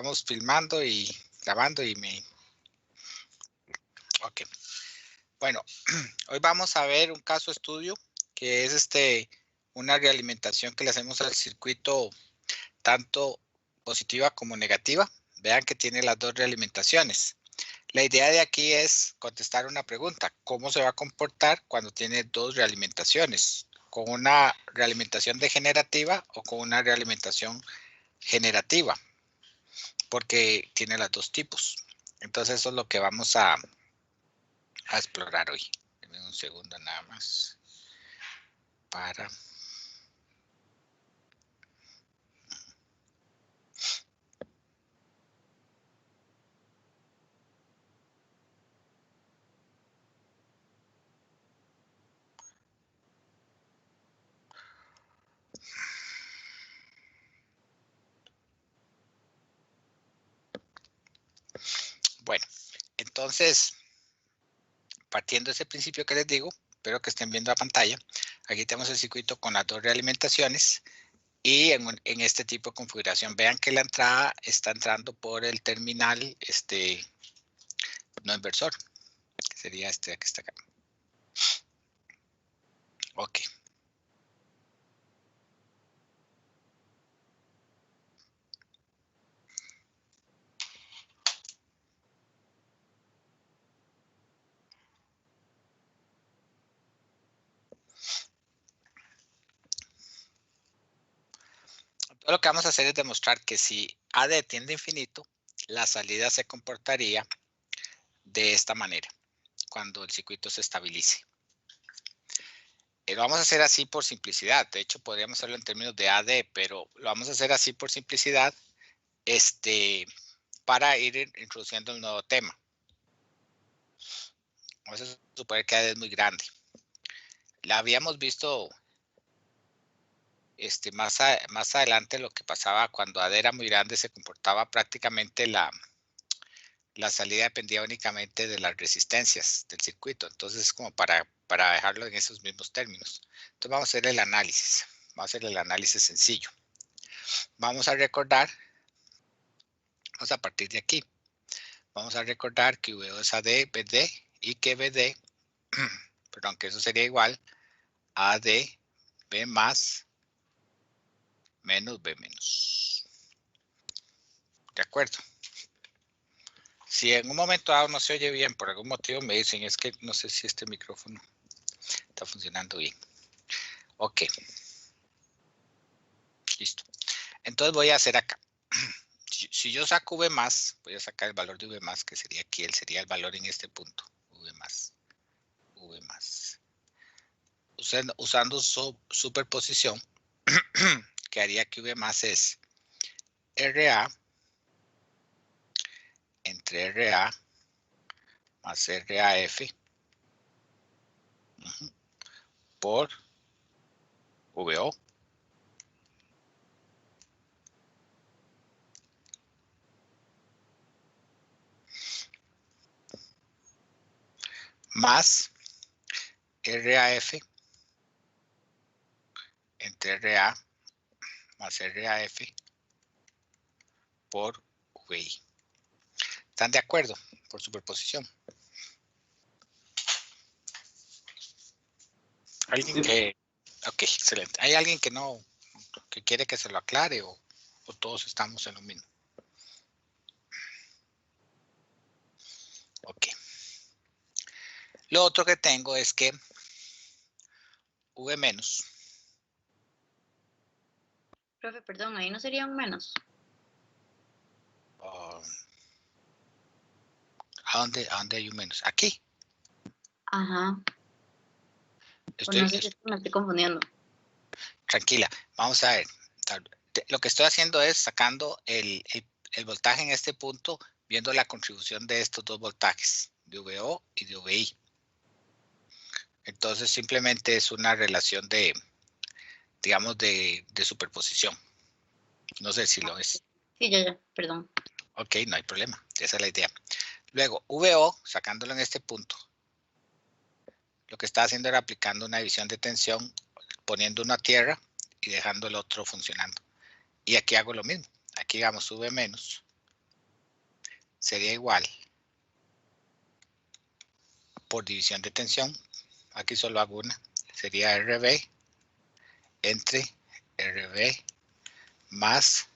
Estamos filmando y grabando y me... Ok. Bueno, hoy vamos a ver un caso estudio que es una realimentación que le hacemos al circuito tanto positiva como negativa. Vean que tiene las dos realimentaciones. La idea de aquí es contestar una pregunta. ¿Cómo se va a comportar cuando tiene dos realimentaciones? ¿Con una realimentación degenerativa o con una realimentación generativa? Porque tiene los dos tipos. Entonces eso es lo que vamos a explorar hoy. Denme un segundo nada más para... Bueno, entonces, partiendo de ese principio que les digo, espero que estén viendo la pantalla. Aquí tenemos el circuito con las dos realimentaciones y en este tipo de configuración. Vean que la entrada está entrando por el terminal no inversor, que sería este que está acá. Ok. Todo lo que vamos a hacer es demostrar que si AD tiende a infinito, la salida se comportaría de esta manera, cuando el circuito se estabilice. Lo vamos a hacer así por simplicidad. De hecho, podríamos hacerlo en términos de AD, pero lo vamos a hacer así por simplicidad, para ir introduciendo el nuevo tema. Vamos a suponer que AD es muy grande. La habíamos visto más adelante lo que pasaba cuando AD era muy grande, se comportaba prácticamente la salida dependía únicamente de las resistencias del circuito. Entonces, es como para dejarlo en esos mismos términos. Entonces, vamos a hacer el análisis. Vamos a hacer el análisis sencillo. Vamos a recordar, a partir de aquí, vamos a recordar que VO es AD, BD y que BD, perdón, que eso sería igual a AD, B más, menos B menos. ¿De acuerdo? Si en un momento dado no se oye bien, por algún motivo me dicen, es que no sé si este micrófono está funcionando bien. Ok. Listo. Entonces voy a hacer acá. Si yo saco V más, voy a sacar el valor de V más, que sería aquí, sería el valor en este punto. V más. V más. Usando superposición, que haría que V más es RA entre RA más RAF por VO. Más RAF entre RA más RAF por VI. ¿Están de acuerdo? Por superposición. ¿Alguien que...? Ok, excelente. ¿Hay alguien que no, que quiere que se lo aclare o todos estamos en lo mismo? Ok. Lo otro que tengo es que V menos. Profe, perdón, ahí no sería un menos. ¿A dónde hay un menos? Aquí. Ajá. Pues no sé si me estoy confundiendo. Tranquila, vamos a ver. Lo que estoy haciendo es sacando el voltaje en este punto, viendo la contribución de estos dos voltajes, de VO y de VI. Entonces simplemente es una relación de, digamos, de superposición. No sé si lo es. Sí, ya, perdón. Ok, no hay problema, esa es la idea. Luego, VO, sacándolo en este punto, lo que está haciendo era aplicando una división de tensión, poniendo uno a tierra y dejando el otro funcionando. Y aquí hago lo mismo. Aquí digamos V menos sería igual por división de tensión. Aquí solo hago una. Sería RB entre RB más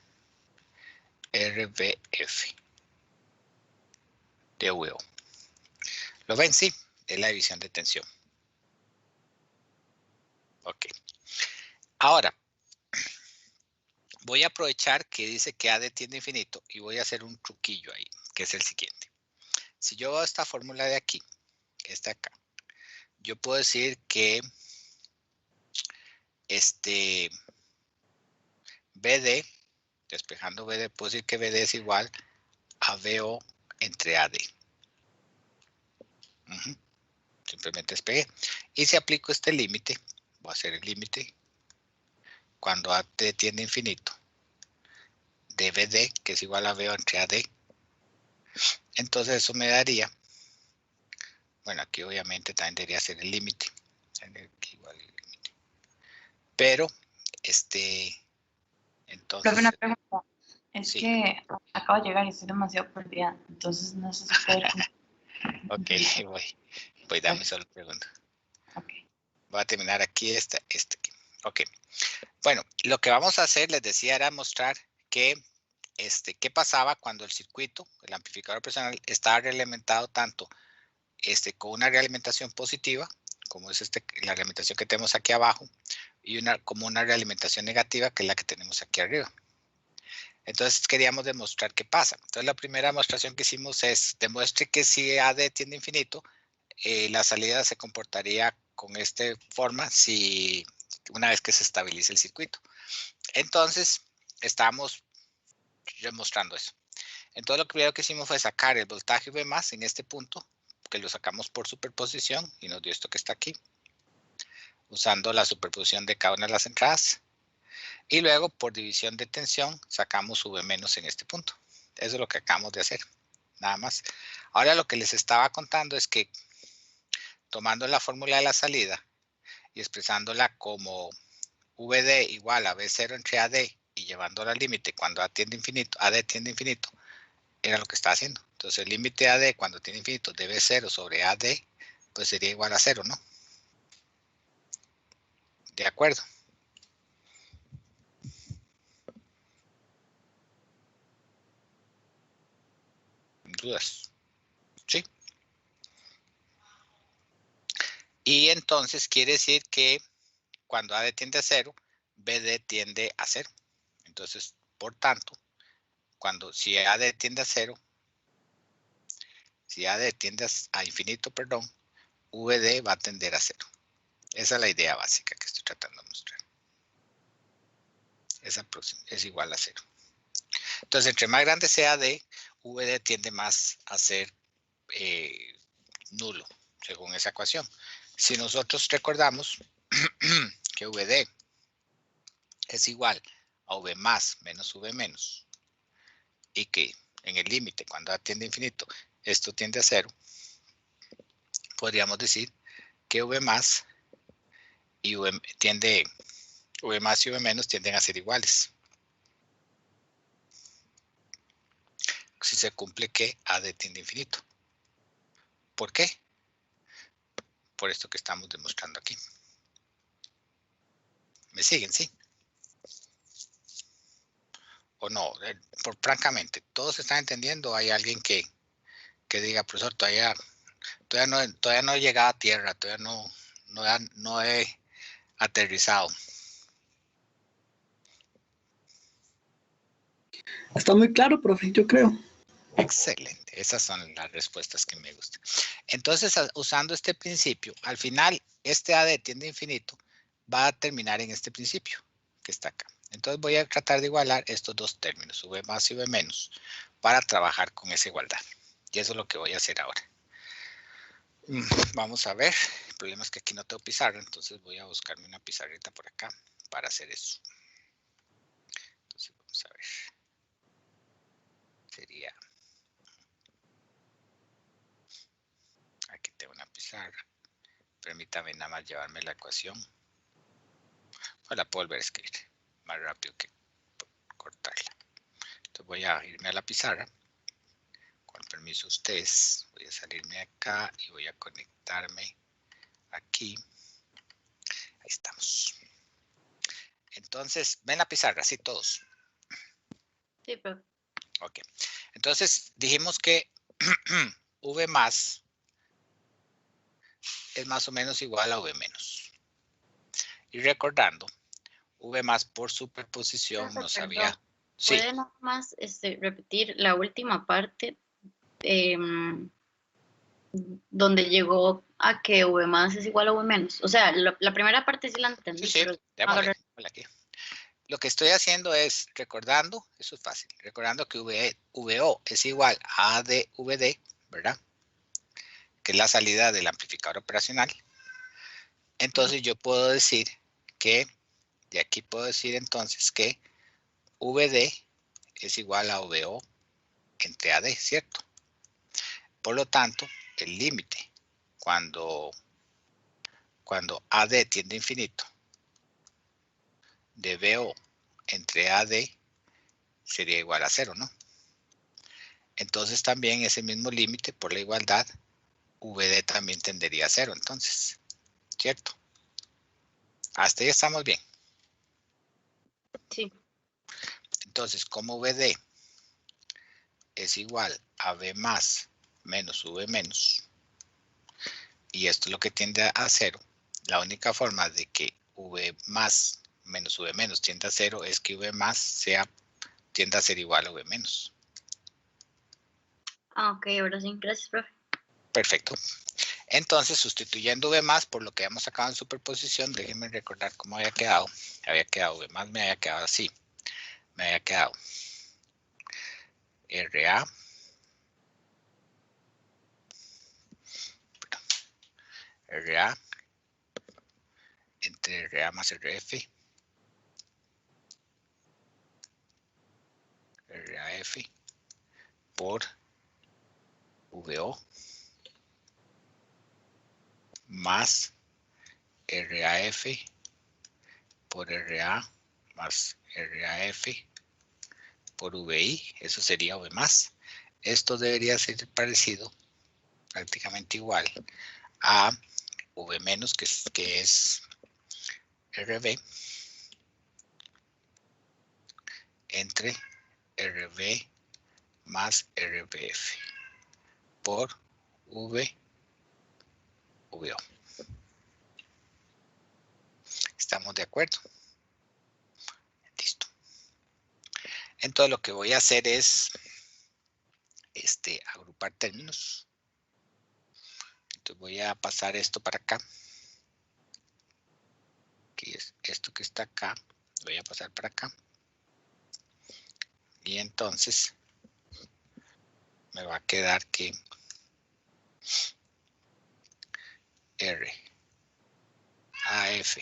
RBF de VO. ¿Lo ven? Sí, es la división de tensión. Ok. Ahora, voy a aprovechar que dice que AD tiende a infinito y voy a hacer un truquillo ahí, que es el siguiente. Si yo veo esta fórmula de aquí, esta acá, yo puedo decir que BD, despejando BD, puedo decir que BD es igual a VO entre AD. Simplemente despegué. Y si aplico este límite, voy a hacer el límite cuando AD tiende a infinito de BD, que es igual a VO entre AD. Entonces eso me daría, bueno, aquí obviamente también debería ser el límite. Pero, entonces... Profe, una pregunta. Es Sí, que acabo de llegar y estoy demasiado perdida, entonces no sé si puedo ir con... ok, voy, dame solo un segundo. Ok. Voy a terminar aquí aquí. Ok, bueno, lo que vamos a hacer, les decía, era mostrar que, qué pasaba cuando el circuito, el amplificador operacional, estaba realimentado tanto con una realimentación positiva, como es la realimentación que tenemos aquí abajo, y como una realimentación negativa, que es la que tenemos aquí arriba. Entonces queríamos demostrar qué pasa. Entonces la primera demostración que hicimos es, demuestre que si AD tiende a infinito, la salida se comportaría con esta forma una vez que se estabilice el circuito. Entonces, estábamos demostrando eso. Entonces, lo primero que hicimos fue sacar el voltaje V más en este punto, que lo sacamos por superposición y nos dio esto que está aquí, usando la superposición de cada una de las entradas. Y luego, por división de tensión, sacamos V menos en este punto. Eso es lo que acabamos de hacer, nada más. Ahora lo que les estaba contando es que, tomando la fórmula de la salida y expresándola como VD igual a V0 entre AD y llevándola al límite cuando AD tiende a infinito, era lo que está haciendo. Entonces el límite AD cuando tiende a infinito de V0 sobre AD, pues sería igual a 0, ¿no? De acuerdo. ¿Dudas? Sí. Y entonces quiere decir que cuando AD tiende a 0, BD tiende a 0. Entonces, por tanto, si AD tiende a 0, si AD tiende a infinito, perdón, VD va a tender a 0. Esa es la idea básica que estoy tratando de mostrar. Esa es igual a 0. Entonces, entre más grande sea D, VD tiende más a ser nulo, según esa ecuación. Si nosotros recordamos que VD es igual a V más menos V menos, y que en el límite, cuando A tiende a infinito, esto tiende a 0, podríamos decir que V más y V más y V menos tienden a ser iguales. Si se cumple que AD tiende a infinito. ¿Por qué? Por esto que estamos demostrando aquí. ¿Me siguen? Sí. ¿O no? Francamente, ¿todos están entendiendo? ¿Hay alguien que diga, profesor, todavía no he llegado a tierra, todavía no he aterrizado? Está muy claro, profe, yo creo. Excelente, esas son las respuestas que me gustan. Entonces, usando este principio, al final, este AD tiende a infinito va a terminar en este principio que está acá. Entonces voy a tratar de igualar estos dos términos, V más y V menos, para trabajar con esa igualdad. Y eso es lo que voy a hacer ahora. Vamos a ver, el problema es que aquí no tengo pizarra, entonces voy a buscarme una pizarrita por acá para hacer eso. Entonces vamos a ver. Sería... Aquí tengo una pizarra. Permítame nada más llevarme la ecuación. O la puedo volver a escribir más rápido que cortarla. Entonces voy a irme a la pizarra con permiso a ustedes, voy a salirme acá y voy a conectarme aquí. Ahí estamos. Entonces, ven la pizarra, sí, todos. Sí, profe. Ok. Entonces, dijimos que V más es más o menos igual a V menos. Y recordando, V más por superposición Profe, nos perdón. había... Sí, ¿Puede nada más repetir la última parte? Donde llegó a que V más es igual a V menos. O sea, la primera parte sí la entendí, sí, pero démosle, démosle aquí. Lo que estoy haciendo es recordando, eso es fácil, recordando que VO es igual a A de VD, ¿verdad? Que es la salida del amplificador operacional. Entonces yo puedo decir que, de aquí puedo decir entonces que VD es igual a VO entre AD, ¿cierto? Por lo tanto, el límite cuando AD tiende a infinito de VO entre AD sería igual a 0, ¿no? Entonces también ese mismo límite por la igualdad, VD también tendería a 0, entonces, ¿cierto? Hasta ahí estamos bien. sí. Entonces, como VD es igual a V más menos V menos, y esto es lo que tiende a 0, la única forma de que V más menos V menos tienda a 0 es que V más tienda a ser igual a V menos. Ah, ok, ahora sí. Gracias, profe. Perfecto. Entonces, sustituyendo V más por lo que hemos sacado en superposición, déjenme recordar cómo había quedado. Había quedado V más, me había quedado así. Me había quedado RA entre RA más RF, RAF por VO más RAF por RA más RAF por VI, eso sería V más. Esto debería ser parecido, prácticamente igual, a V menos, que es RB, entre RB más RBF por VO. ¿Estamos de acuerdo? Listo. Entonces lo que voy a hacer es agrupar términos. Entonces voy a pasar esto para acá. Que es esto que está acá. Voy a pasar para acá. Y entonces me va a quedar que R, AF,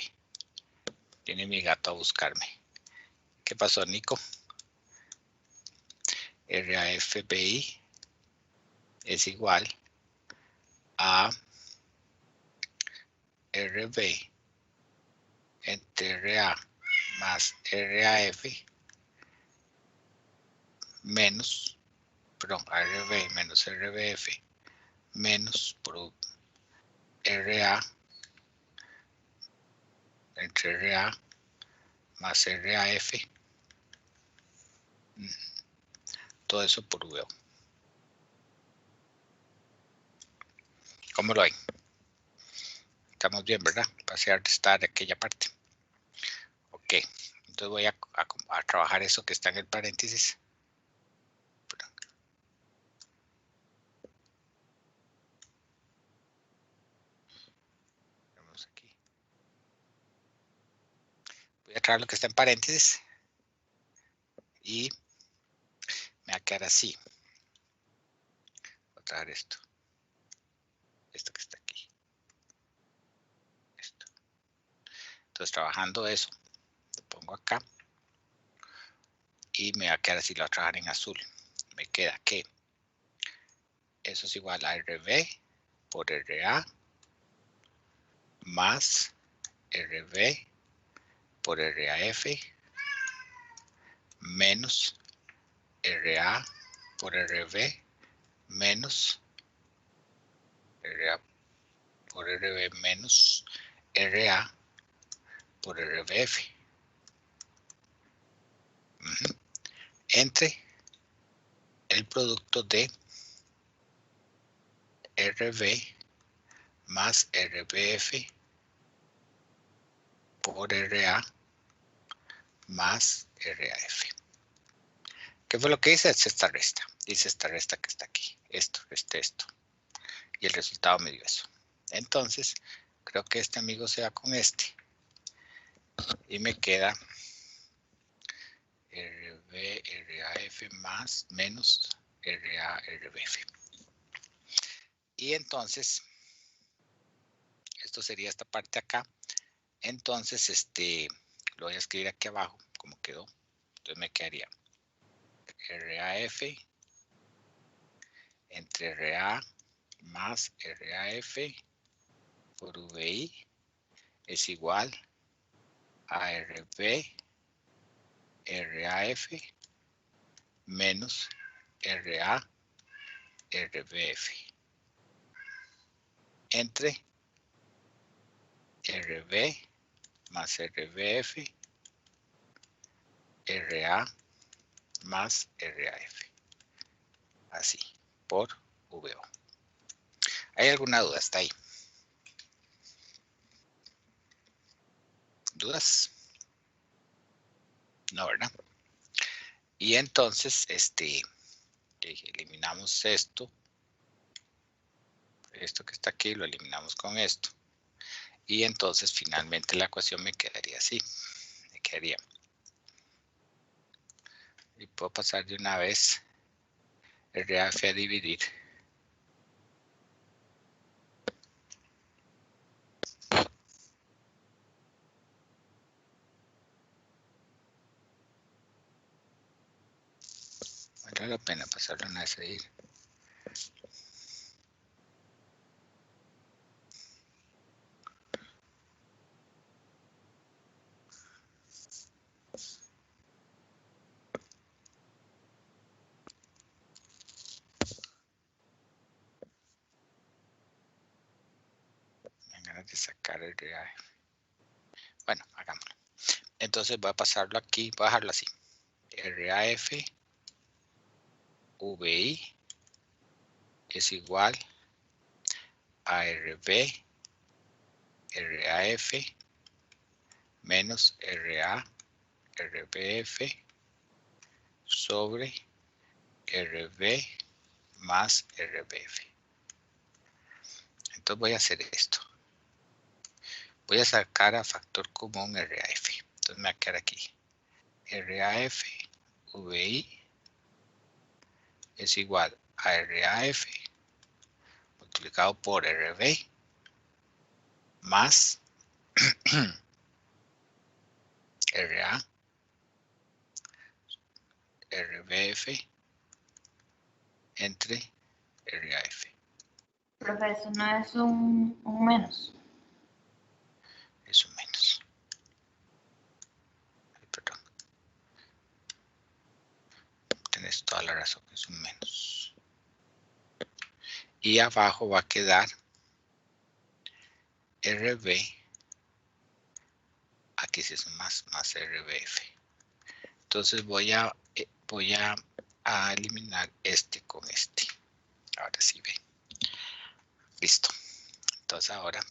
viene mi gato a buscarme. ¿Qué pasó, Nico? RAFBI es igual a RB entre RA más RAF menos, perdón, RB menos RBF menos por RA entre RA más RAF, todo eso por VO. ¿Cómo lo hay? Estamos bien, ¿verdad? Pasé a restar aquella parte. Ok, entonces voy a trabajar eso que está en el paréntesis. Vamos aquí. Voy a trabajar lo que está en paréntesis y me va a quedar así. Voy a trabajar esto. Esto que está aquí. Esto. Entonces, trabajando eso, lo pongo acá. Y me va a quedar así, lo voy a trabajar en azul. Me queda que eso es igual a RB por RA más RB por RAF menos RA por RB menos RA por RB menos RA por RBF. Entre el producto de RB más RBF por RA más RAF. ¿Qué fue lo que hice? Es esta resta. Hice esta resta que está aquí. Esto. Y el resultado me dio eso. Entonces, creo que este amigo se va con este. Y me queda RB, RAF más menos RA, RBF. Y entonces, esto sería esta parte acá. Entonces, lo voy a escribir aquí abajo, como quedó. Entonces me quedaría RAF entre RA más RAF por VI es igual a RB, RAF menos RA, RBF entre RB más RBF, RA más RAF. Así, por VO. ¿Hay alguna duda hasta ahí? ¿Dudas? No, ¿verdad? Y entonces, eliminamos esto. Esto que está aquí lo eliminamos con esto. Y entonces finalmente la ecuación me quedaría así. Me quedaría. Y puedo pasar de una vez RAF a dividir. Vale la pena pasarlo una vez ahí. De sacar el RAF. Bueno, hagámoslo. Entonces voy a pasarlo aquí, voy a dejarlo así. RAF VI es igual a RB RAF menos RA RBF sobre RB más RBF. Entonces voy a hacer esto. Voy a sacar a factor común RAF. Entonces me va a quedar aquí. RAF VI es igual a RAF multiplicado por RB más RA RBF entre RAF. Profe, eso no es un menos. Es un menos. Ay, perdón. Tienes toda la razón, es un menos. Y abajo va a quedar RB. Aquí sí es más RBF. Entonces voy a eliminar este con este. Ahora sí ve. Listo. Entonces ahora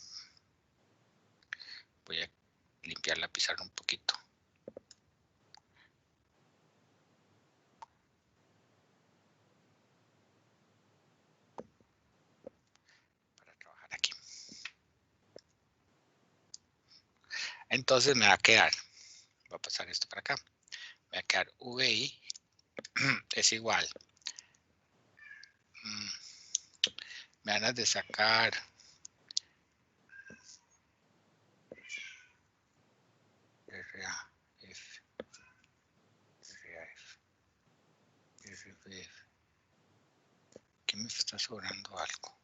voy a limpiar la pizarra un poquito. Para trabajar aquí. Entonces me va a quedar, voy a pasar esto para acá. Me va a quedar VI es igual. Me van a de sacar RAF, RBF. Aquí me está sobrando algo.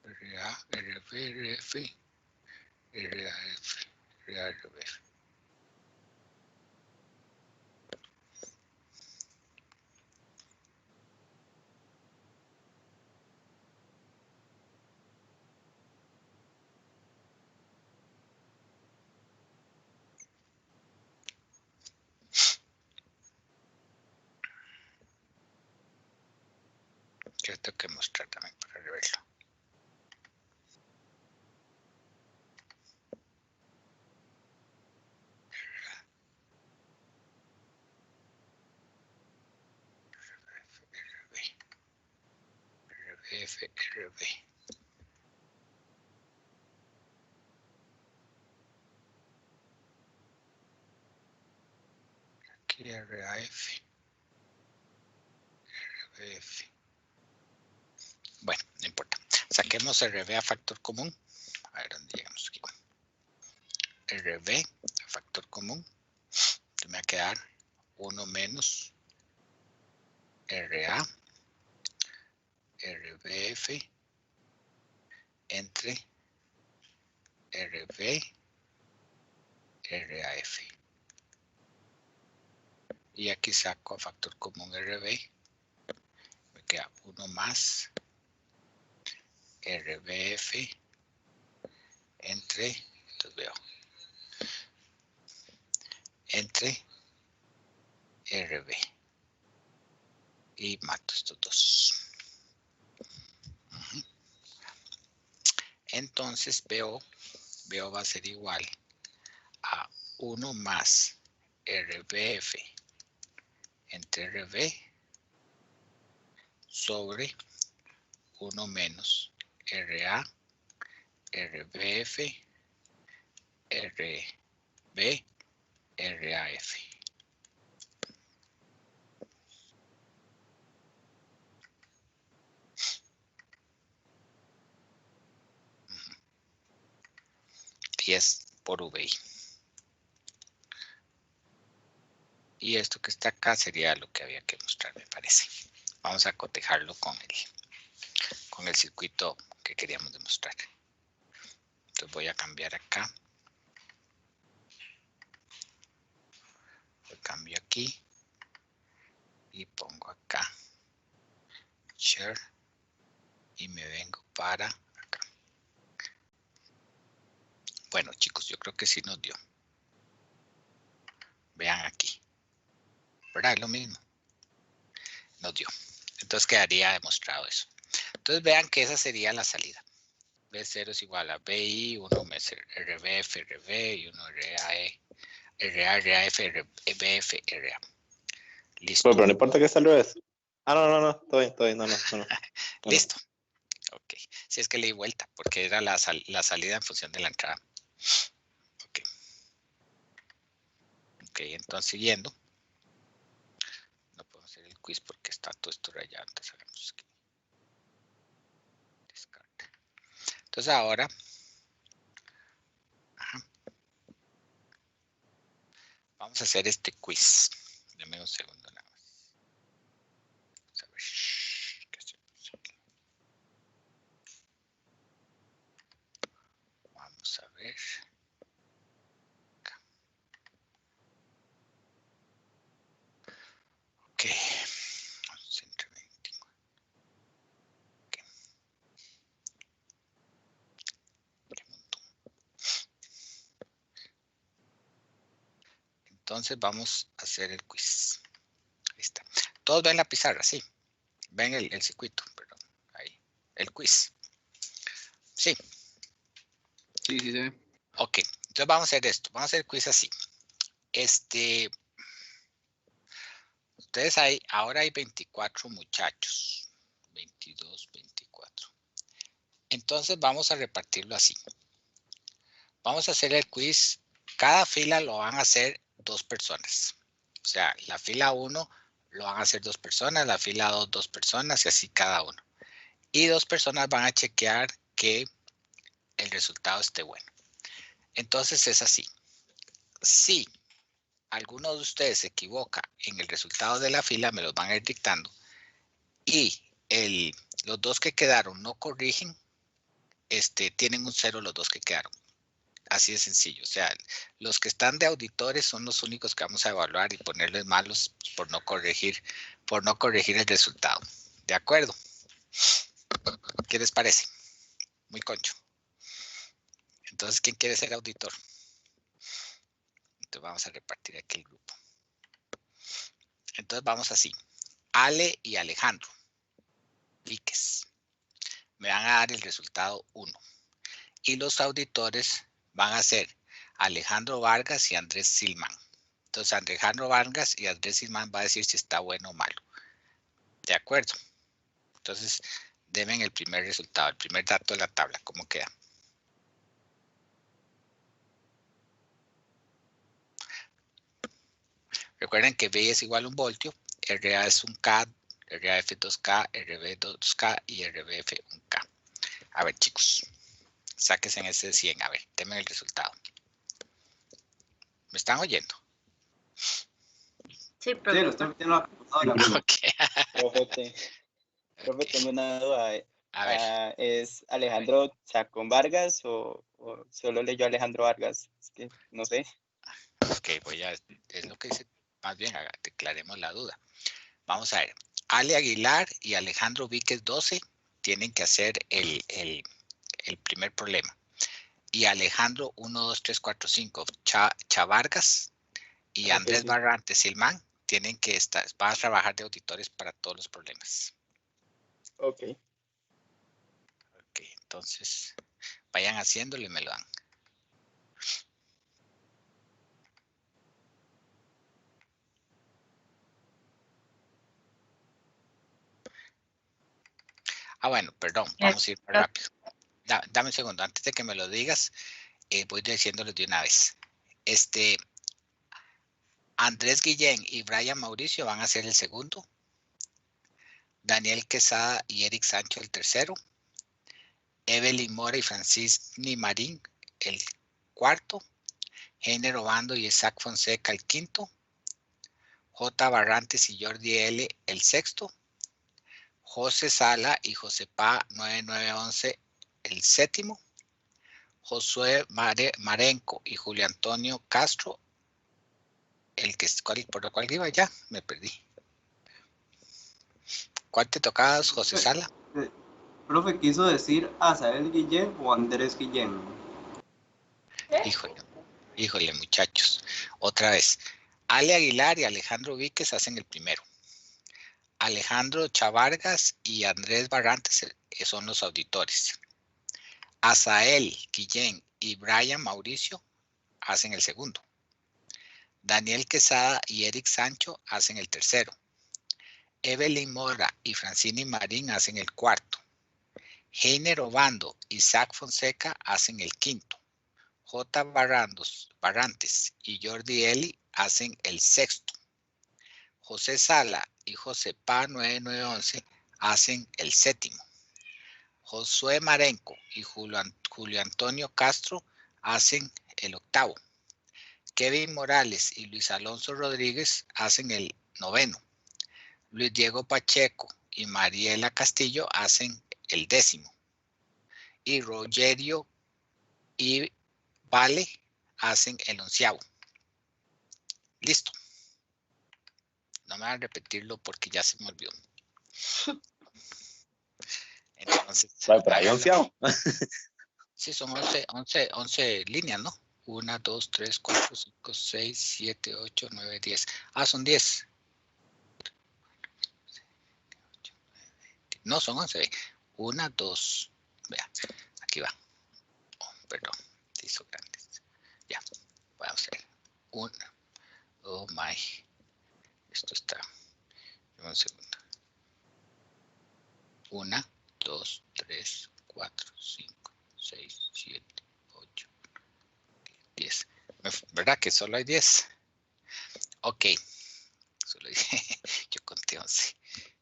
RA, RBF, RAF, RBF. que tengo que mostrar también para verlo. RB. Aquí RAF. RBF. Bueno, no importa. Saquemos RB a factor común. A ver dónde llegamos aquí. RB a factor común. Me va a quedar 1 menos RA. RBF entre RB, RAF. Y aquí saco a factor común RB. Me queda 1 más RBF entre, entonces veo, entre RB. Y mato estos dos. Entonces BO va a ser igual a 1 más RBF entre RB sobre 1 menos RA, RBF, RB, RAF. Y es por VI. Y esto que está acá sería lo que había que mostrar, me parece. Vamos a cotejarlo con el circuito que queríamos demostrar. Entonces voy a cambiar acá. Lo cambio aquí. Y pongo acá. Share. Y me vengo para acá. Bueno, chicos, yo creo que sí nos dio. Vean aquí. ¿Verdad? Es lo mismo. Nos dio. Entonces quedaría demostrado eso. Entonces vean que esa sería la salida. B0 es igual a BI, 1 es RBF, RB y 1 RAE, RA, RAF, RBF, RA. Listo. Pero no importa que sea al revés. No, estoy bien, no. Listo. Ok. Si es que le di vuelta, porque era la salida en función de la entrada. Ok. Ok, entonces siguiendo. No puedo hacer el quiz porque está todo esto rayado. Entonces hagamos aquí. Descarte. Entonces ahora. Vamos a hacer este quiz. Deme un segundo nada más. Vamos a ver qué hacemos aquí. Vamos a ver. Acá. Ok. 120. Ok. Qué montón. Entonces vamos a hacer el quiz. Ahí está. Todos ven la pizarra, sí. Ven el circuito, perdón. Ahí. El quiz. Sí. Sí, sí, sí. Ok. Entonces vamos a hacer esto. Vamos a hacer el quiz así. Ustedes ahora hay 24 muchachos. 22, 24. Entonces vamos a repartirlo así. Vamos a hacer el quiz. Cada fila lo van a hacer 2 personas. O sea, la fila 1 lo van a hacer 2 personas, la fila 2, 2 personas y así cada uno. Y 2 personas van a chequear que el resultado esté bueno. Entonces es así. Si alguno de ustedes se equivoca en el resultado de la fila, me los van a ir dictando. Y los 2 que quedaron no corrigen, tienen un 0 los 2 que quedaron. Así de sencillo. O sea, los que están de auditores son los únicos que vamos a evaluar y ponerles malos por no corregir el resultado. ¿De acuerdo? ¿Qué les parece? Muy concho. Entonces, ¿quién quiere ser auditor? Entonces vamos a repartir aquí el grupo. Entonces vamos así. Ale y Alejandro. Pique. me van a dar el resultado 1. Y los auditores van a ser Alejandro Vargas y Andrés Silman. Entonces, Alejandro Vargas y Andrés Silman va a decir si está bueno o malo. ¿De acuerdo? Entonces, denme el primer resultado, el primer dato de la tabla. ¿Cómo queda? Recuerden que V es igual a 1 voltio, RA es 1K, RAF 2K, RB 2K y RBF 1K. A ver, chicos, sáquense en ese 100. A ver, denme el resultado. ¿Me están oyendo? Sí, Sí, profe. lo estoy metiendo en la computadora. Ok. Profe, Ok. tengo una duda. A ver, ¿Es Alejandro Chacón Vargas o solo leyó Alejandro Vargas? Es que no sé. ok, es lo que dice, más bien, declaremos la duda. Vamos a ver, Ale Aguilar y Alejandro Víquez 12 tienen que hacer el primer problema. Y Alejandro 1, 2, 3, 4, 5, Chavargas y Ok, Andrés sí. Barrantes Silman tienen que van a trabajar de auditores para todos los problemas. Ok. Ok, entonces vayan haciéndolo y me lo dan. Bueno, perdón, vamos a ir más rápido. Dame un segundo, antes de que me lo digas, voy diciéndoles de una vez. Andrés Guillén y Brian Mauricio van a ser el segundo. Daniel Quesada y Eric Sancho el tercero. Evelyn Mora y Francisni Marín el cuarto. Heiner Obando y Isaac Fonseca el quinto. J. Barrantes y Jordi L. el sexto. José Sala y Josepa 9911 el séptimo. Josué Marenco y Julio Antonio Castro, por lo cual iba ya, me perdí. ¿Cuál te tocaba, José Sala? Profe, ¿quiso decir Azael Guillén o Andrés Guillén? Híjole, muchachos. Otra vez. Ale Aguilar y Alejandro Víquez hacen el primero. Alejandro Chavargas y Andrés Barrantes son los auditores. Azael Guillén y Brian Mauricio hacen el segundo. Daniel Quesada y Eric Sancho hacen el tercero. Evelyn Mora y Francini Marín hacen el cuarto. Heiner Obando y Isaac Fonseca hacen el quinto. J. Barrantes y Jordi Eli hacen el sexto. José Sala y Josepa 9911 hacen el séptimo. Josué Marenco y Julio Antonio Castro hacen el octavo. Kevin Morales y Luis Alonso Rodríguez hacen el noveno. Luis Diego Pacheco y Mariela Castillo hacen el décimo. Y Rogerio y Vale hacen el onceavo. Listo. No me voy a repetirlo porque ya se me olvidó. Entonces, Pero hay onceavo. sí, son 11 líneas, ¿no? 1, 2, 3, 4, 5, 6, 7, 8, 9, 10. Son 10. No, son 11. 1, 2. Vea, aquí va. Perdón, se hizo grandes. Ya, vamos a ver. 1. Oh my. Esto está. Un segundo. 1, 2, 3, 4, 5, 6, 7, 8, 10. ¿Verdad que solo hay 10? Ok. Solo hay, yo conté 11.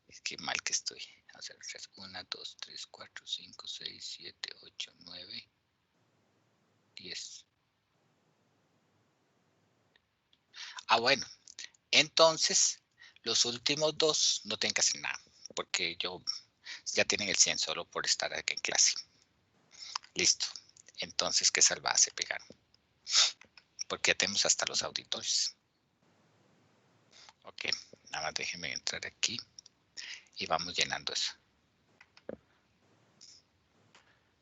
Es que mal que estoy. Vamos a ver. 1, 2, 3, 4, 5, 6, 7, 8, 9, 10. Bueno. Entonces, los últimos dos no tienen que hacer nada. Porque ya tienen el 100 solo por estar aquí en clase. Listo. Entonces, ¿qué salvada se pegaron? Porque ya tenemos hasta los auditores. Ok, nada más déjenme entrar aquí y vamos llenando eso.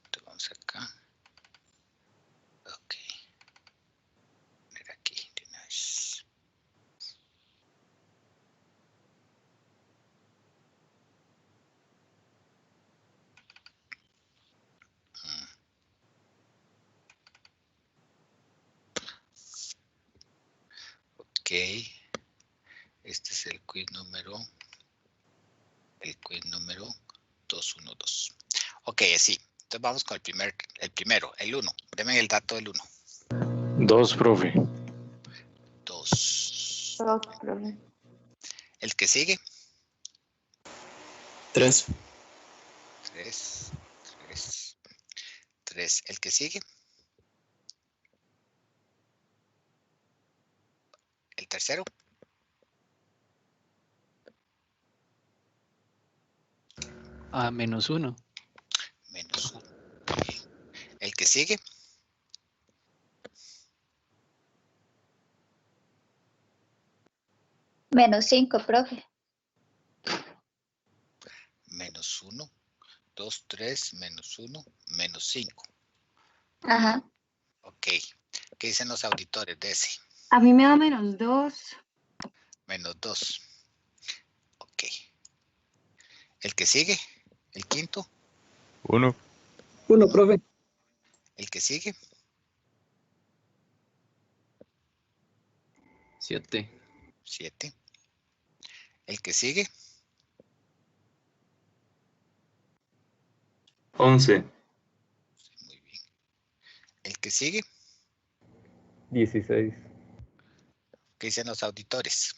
Entonces vamos acá. Ok. Poner aquí de una vez. Este es el quiz número 212. Ok, sí. Entonces vamos con el 1. Deme el dato del 1. 2, profe. 2. 2, profe. El que sigue. 3. 3. 3. El que sigue. El tercero. -1. -1. El que sigue. -5, profe. -1. 2, 3, -1, -5. Ajá. Ok. ¿Qué dicen los auditores de ese? A mí me da -2. -2. Ok. El que sigue. El quinto. 1. 1, profe. El que sigue. 7. 7. El que sigue. 11. Muy bien. El que sigue. 16. ¿Qué dicen los auditores?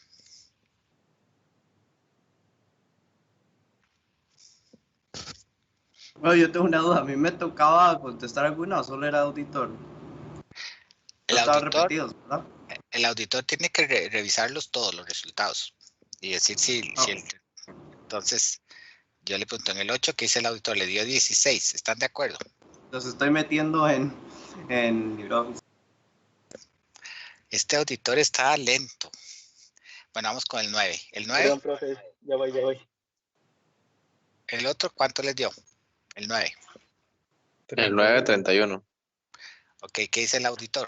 Bueno, yo tengo una duda. ¿A mí me tocaba contestar alguna o solo era auditor? El No estaban auditor, repetidos, ¿verdad? el auditor tiene que revisarlos todos los resultados y decir si entonces yo le pregunto en el 8 que dice el auditor, le dio 16, ¿están de acuerdo? Los estoy metiendo en LibreOffice. Este auditor está lento. Bueno, vamos con el 9. El 9, Perdón, profe, ya voy. el otro, ¿cuánto les dio? El 9. El 9, 31. Ok, ¿qué dice el auditor?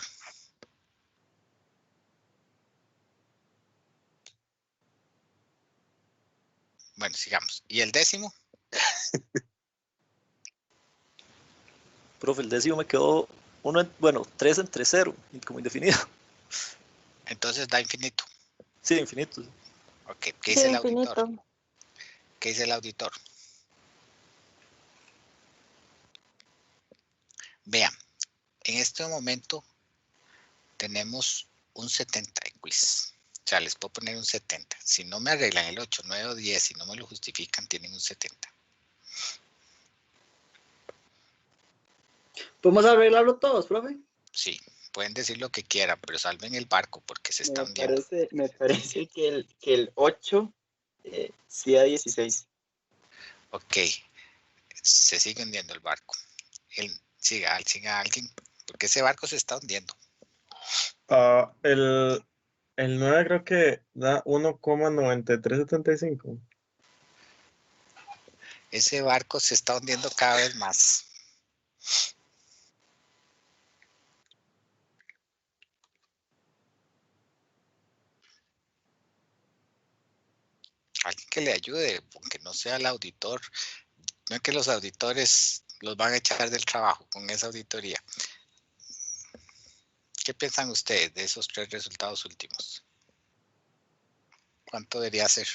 Bueno, sigamos. ¿Y el 10º? Profe, el 10º me quedó 3 entre 0, como indefinido. Entonces da infinito. Sí, infinito. Ok, ¿qué Sí, dice el auditor? infinito. ¿Qué dice el auditor? Vean, en este momento tenemos un 70 de quiz. O sea, les puedo poner un 70. Si no me arreglan el 8, 9 o 10, si no me lo justifican, tienen un 70. ¿Podemos arreglarlo todos, profe? Sí, pueden decir lo que quieran, pero salven el barco porque se está hundiendo. Me parece que el 8 sí da 16. Ok, se sigue hundiendo el barco. Siga alguien, porque ese barco se está hundiendo. El 9 creo que da 1,9375. Ese barco se está hundiendo cada vez más. Alguien que le ayude, aunque no sea el auditor. No es que los auditores los van a echar del trabajo con esa auditoría. ¿Qué piensan ustedes de esos 3 resultados últimos? ¿Cuánto debería ser?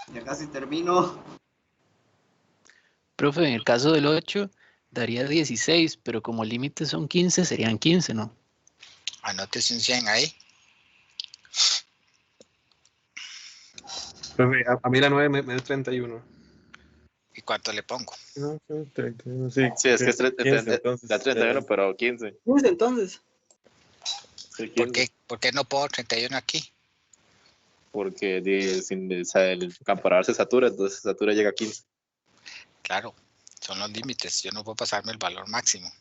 Ya casi termino. Profe, en el caso del 8 daría 16, pero como el límite son 15, serían 15, ¿no? Anótese un 100 ahí. Profe, a mí la 9 me da 31. ¿Y cuánto le pongo? No, 31, sí. Sí, es que es 15, entonces. da 31, pero 15. Entonces. Sí, ¿Por 15. qué no pongo 31 aquí? Porque el campanar se satura, entonces satura llega a 15. Claro, son los límites. Yo no puedo pasarme el valor máximo.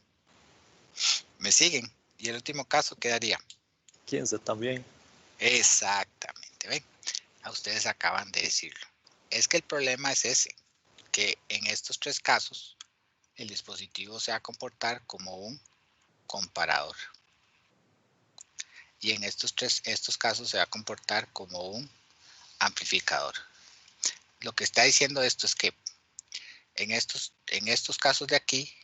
¿Me siguen? Y el último caso quedaría. 15 también. Exactamente, ¿ven? A ustedes acaban de decirlo. Es que el problema es ese, que en estos 3 casos el dispositivo se va a comportar como un comparador. Y en estos casos se va a comportar como un amplificador. Lo que está diciendo esto es que en estos casos de aquí,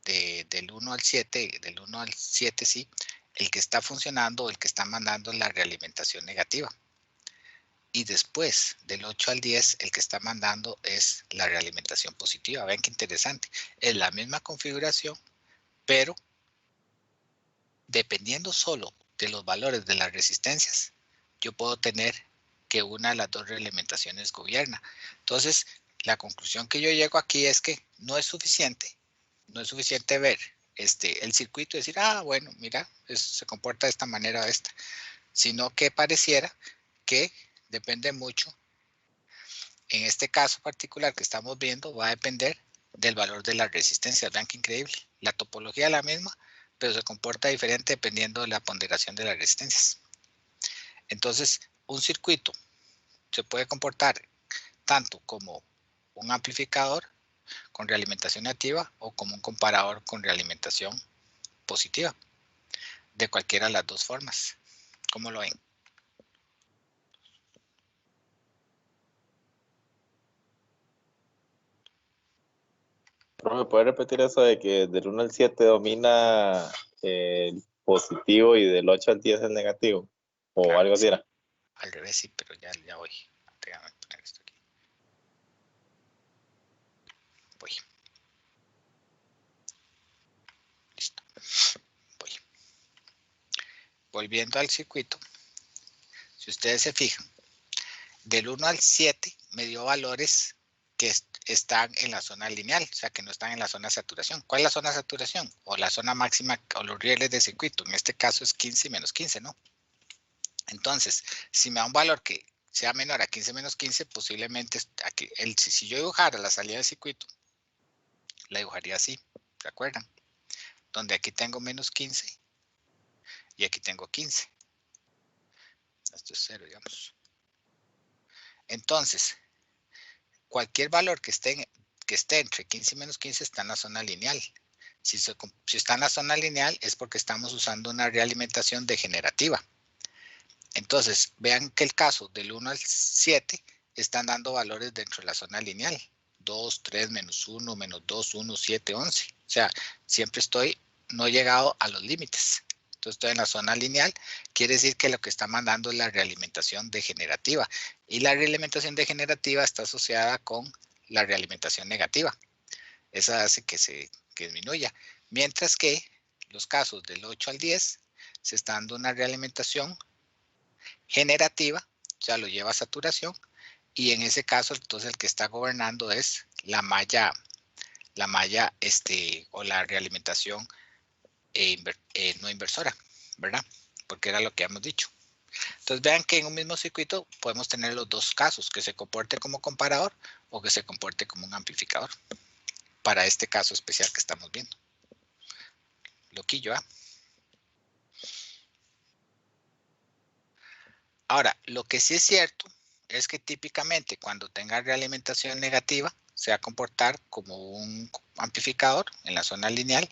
del 1 al 7, sí, el que está funcionando o el que está mandando la realimentación negativa. Y después, del 8 al 10, el que está mandando es la realimentación positiva. Vean qué interesante. Es la misma configuración, pero dependiendo solo de los valores de las resistencias, yo puedo tener que una de las dos realimentaciones gobierna. Entonces, la conclusión que yo llego aquí es que no es suficiente ver el circuito y decir, bueno, mira, se comporta de esta manera o esta, sino que pareciera que depende mucho. En este caso particular que estamos viendo, va a depender del valor de las resistencias. Vean qué increíble. La topología es la misma, pero se comporta diferente dependiendo de la ponderación de las resistencias. Entonces, un circuito se puede comportar tanto como un amplificador con realimentación negativa o como un comparador con realimentación positiva. De cualquiera de las dos formas. ¿Cómo lo ven? ¿Me puede repetir eso de que del 1 al 7 domina el positivo y del 8 al 10 el negativo? ¿O Claro, algo así sí. era? Al revés, sí, pero ya voy. Déjame poner esto aquí. Voy. Listo. Voy. Volviendo al circuito. Si ustedes se fijan, del 1 al 7 me dio valores que están en la zona lineal, o sea, que no están en la zona de saturación. ¿Cuál es la zona de saturación? O la zona máxima, o los rieles de circuito. En este caso es 15 menos 15, ¿no? Entonces, si me da un valor que sea menor a 15 menos 15, posiblemente aquí, si yo dibujara la salida del circuito, la dibujaría así, ¿se acuerdan? Donde aquí tengo menos 15 y aquí tengo 15. Esto es 0, digamos. Entonces, cualquier valor que esté entre 15 y menos 15 está en la zona lineal. Si está en la zona lineal es porque estamos usando una realimentación degenerativa. Entonces, vean que el caso del 1 al 7 están dando valores dentro de la zona lineal. 2, 3, menos 1, menos 2, 1, 7, 11. O sea, siempre no he llegado a los límites. Entonces estoy en la zona lineal. Quiere decir que lo que está mandando es la realimentación degenerativa. Y la realimentación degenerativa está asociada con la realimentación negativa. Esa hace que disminuya. Mientras que los casos del 8 al 10 se está dando una realimentación generativa, o sea, lo lleva a saturación, y en ese caso, entonces, el que está gobernando es la malla o la realimentación no inversora, ¿verdad? Porque era lo que hemos dicho. Entonces, vean que en un mismo circuito podemos tener los dos casos, que se comporte como comparador o que se comporte como un amplificador, para este caso especial que estamos viendo. Loquillo, ¿ah? Ahora, lo que sí es cierto es que típicamente cuando tenga realimentación negativa se va a comportar como un amplificador en la zona lineal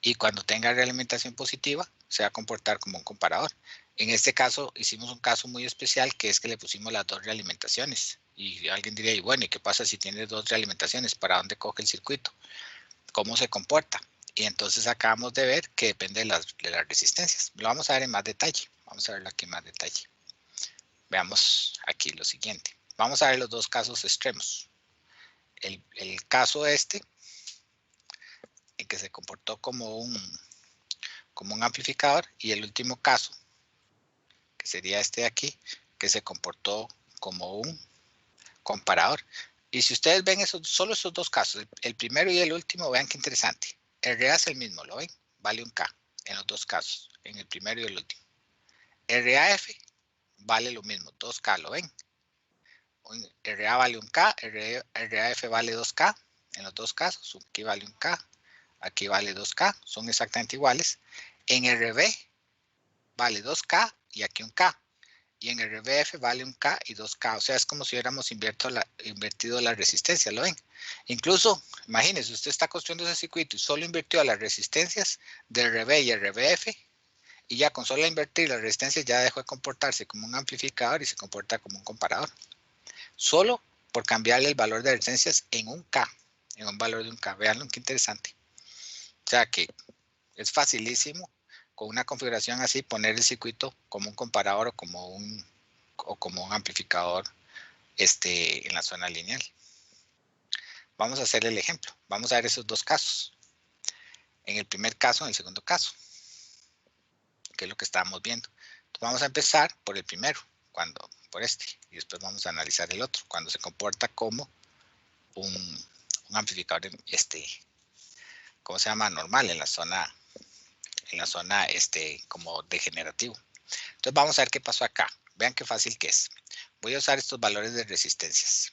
y cuando tenga realimentación positiva se va a comportar como un comparador. En este caso hicimos un caso muy especial que es que le pusimos las dos realimentaciones y alguien diría, y bueno, ¿y qué pasa si tienes dos realimentaciones? ¿Para dónde coge el circuito? ¿Cómo se comporta? Y entonces acabamos de ver que depende de las resistencias. Lo vamos a ver en más detalle. Vamos a verlo aquí en más detalle. Veamos aquí lo siguiente. Vamos a ver los dos casos extremos. El caso en que se comportó como un amplificador, y el último caso, que sería este de aquí, que se comportó como un comparador. Y si ustedes ven solo esos dos casos, el primero y el último, vean qué interesante. RA es el mismo, ¿lo ven? Vale un K en los dos casos, en el primero y el último. RAF vale lo mismo, 2K, ¿lo ven? RA vale un K, RAF vale 2K en los dos casos. Aquí vale un K, aquí vale 2K, son exactamente iguales. En RB vale 2K y aquí un K. Y en RBF vale un K y 2K. O sea, es como si hubiéramos invertido la resistencia, ¿lo ven? Incluso, imagínense, usted está construyendo ese circuito y solo invirtió las resistencias de RB y RBF. Y ya con solo invertir las resistencias ya dejó de comportarse como un amplificador y se comporta como un comparador. Solo por cambiarle el valor de resistencias en un K, en un valor de un K. Veanlo, qué interesante. O sea que es facilísimo con una configuración así, poner el circuito como un comparador o como un amplificador en la zona lineal. Vamos a hacer el ejemplo. Vamos a ver esos dos casos. En el primer caso, en el segundo caso, que es lo que estábamos viendo. Entonces, vamos a empezar por el primero, por este, y después vamos a analizar el otro, cuando se comporta como un amplificador, ¿cómo se llama? Normal, en la zona como degenerativo. Entonces vamos a ver qué pasó acá. Vean qué fácil que es. Voy a usar estos valores de resistencias.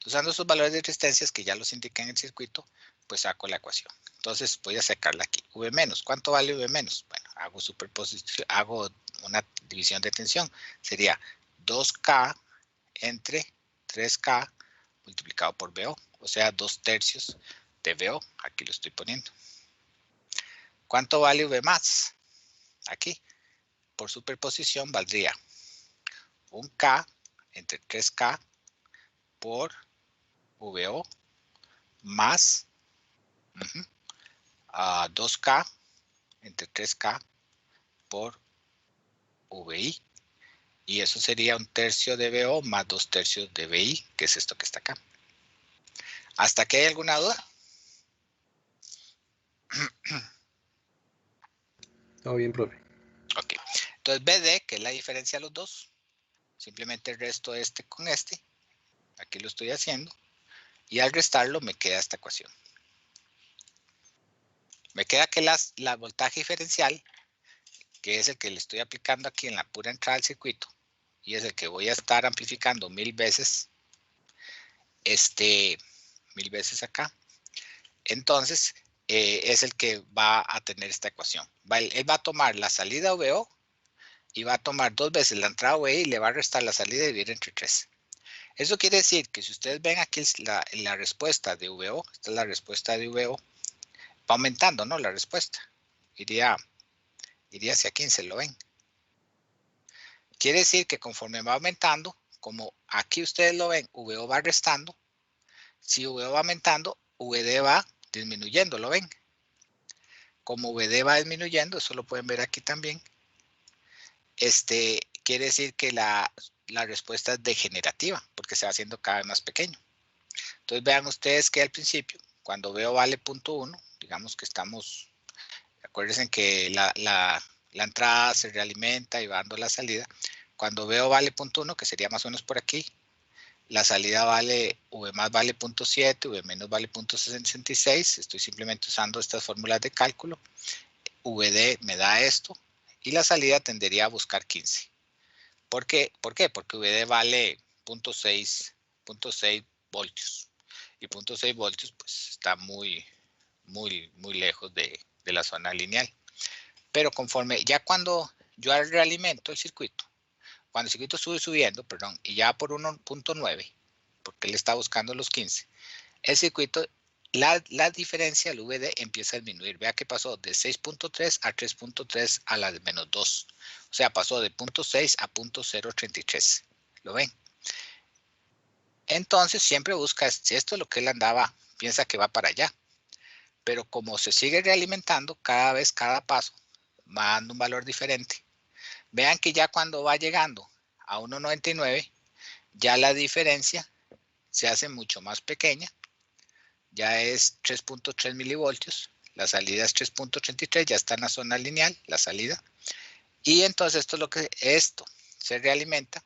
Usando estos valores de resistencias que ya los indica en el circuito, pues saco la ecuación. Entonces voy a sacarla aquí. V menos, ¿cuánto vale V menos? Bueno, hago superposición, hago una división de tensión. Sería 2K entre 3K multiplicado por VO, o sea, 2/3 de VO. Aquí lo estoy poniendo. ¿Cuánto vale V más? Aquí, por superposición, valdría 1K entre 3K por VO más 2K entre 3K por VI. Y eso sería 1/3 de VO más 2/3 de VI, que es esto que está acá. ¿Hasta aquí hay alguna duda? Todo bien, profe. Ok. Entonces BD, que es la diferencia de los dos, simplemente resto este con este. Aquí lo estoy haciendo. Y al restarlo me queda esta ecuación. Me queda que la voltaje diferencial, que es el que le estoy aplicando aquí en la pura entrada del circuito, y es el que voy a estar amplificando 1000 veces, 1000 veces acá. Entonces, es el que va a tener esta ecuación. Él va a tomar la salida VO y va a tomar 2 veces la entrada VI y le va a restar la salida y dividir entre 3. Eso quiere decir que si ustedes ven aquí la respuesta de VO, esta es la respuesta de VO, va aumentando, ¿no? La respuesta. Iría hacia 15, ¿lo ven? Quiere decir que conforme va aumentando, como aquí ustedes lo ven, VO va restando. Si VO va aumentando, VD va disminuyendo, ¿lo ven? Como VD va disminuyendo, eso lo pueden ver aquí también. Quiere decir que la respuesta es degenerativa, porque se va haciendo cada vez más pequeño. Entonces vean ustedes que al principio, cuando VO vale 0.1, digamos que estamos, acuérdense que la entrada se realimenta y va dando la salida. Cuando VO vale 0.1, que sería más o menos por aquí, la salida vale, V más vale 0.7, V menos vale 0.66. Estoy simplemente usando estas fórmulas de cálculo. VD me da esto y la salida tendería a buscar 15. ¿Por qué? Porque VD vale 0.6 voltios. Y 0.6 voltios pues está muy lejos de la zona lineal. Pero conforme, ya cuando yo realimento el circuito, cuando el circuito sube subiendo, perdón, y ya por 1.9, porque él está buscando los 15, el circuito, la diferencia, el VD, empieza a disminuir. Vea que pasó de 6.3 a 3.3 a la de menos 2. O sea, pasó de 0.6 a 0.033. ¿Lo ven? Entonces, siempre busca, si esto es lo que él andaba, piensa que va para allá. Pero como se sigue realimentando, cada vez, cada paso, va dando un valor diferente. Vean que ya cuando va llegando a 1.99, ya la diferencia se hace mucho más pequeña. Ya es 3.3 milivoltios. La salida es 3.33, ya está en la zona lineal, la salida. Y entonces esto se realimenta.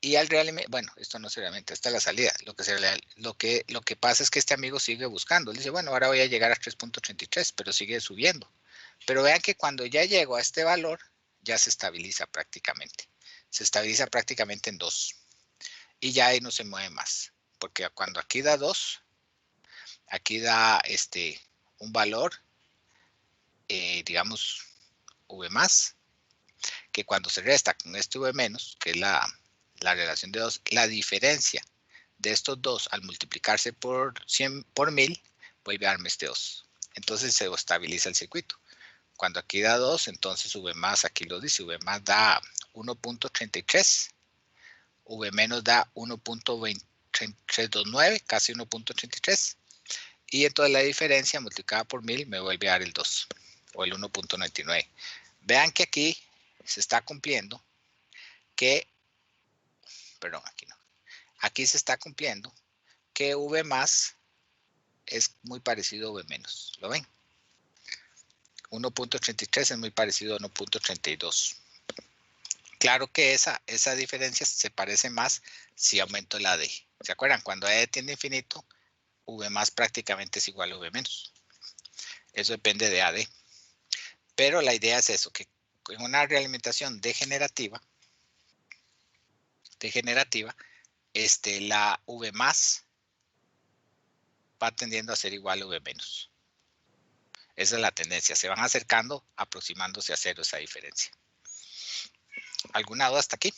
Y al realimento, bueno, esto no se realimenta, esta es la salida. Lo que pasa es que este amigo sigue buscando. Él dice, bueno, ahora voy a llegar a 3.33, pero sigue subiendo. Pero vean que cuando ya llego a este valor, ya se estabiliza prácticamente. Se estabiliza prácticamente en 2. Y ya ahí no se mueve más. Porque cuando aquí da 2, aquí da un valor, digamos, V más, que cuando se resta con este V menos, que es la relación de 2, la diferencia de estos dos al multiplicarse por 100 por 1000, vuelve a darme este 2. Entonces se estabiliza el circuito. Cuando aquí da 2, entonces V más, aquí lo dice, V más da 1.33, V menos da 1.329, casi 1.33, y entonces la diferencia multiplicada por 1000 me vuelve a dar el 2. o el 1.99. Vean que aquí se está cumpliendo que, perdón, aquí no. Aquí se está cumpliendo que V más es muy parecido a V menos. ¿Lo ven? 1.33 es muy parecido a 1.32. Claro que esa diferencia se parece más si aumento la D. ¿Se acuerdan? Cuando AD tiende a infinito, V más prácticamente es igual a V menos. Eso depende de AD. Pero la idea es eso, que en una realimentación degenerativa, la V más va tendiendo a ser igual a V menos. Esa es la tendencia. Se van acercando, aproximándose a cero esa diferencia. ¿Alguna duda hasta aquí?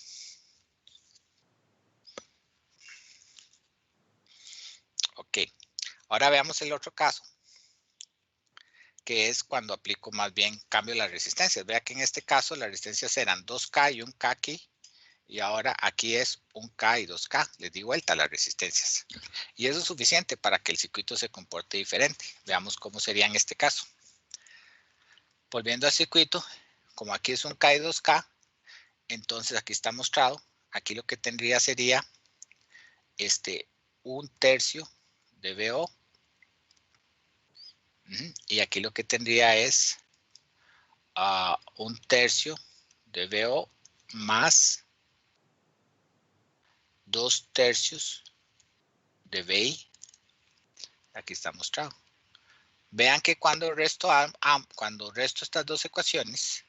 Ok. Ahora veamos el otro caso, que es cuando aplico más bien cambio las resistencias. Vea que en este caso las resistencias eran 2K y 1K aquí. Y ahora aquí es 1K y 2K. Les di vuelta a las resistencias. Y eso es suficiente para que el circuito se comporte diferente. Veamos cómo sería en este caso. Volviendo al circuito, como aquí es 1K y 2K, entonces aquí está mostrado. Aquí lo que tendría sería 1/3 de VO. Y aquí lo que tendría es 1/3 de VO más 2/3 de VI. Aquí está mostrado. Vean que cuando resto estas dos ecuaciones,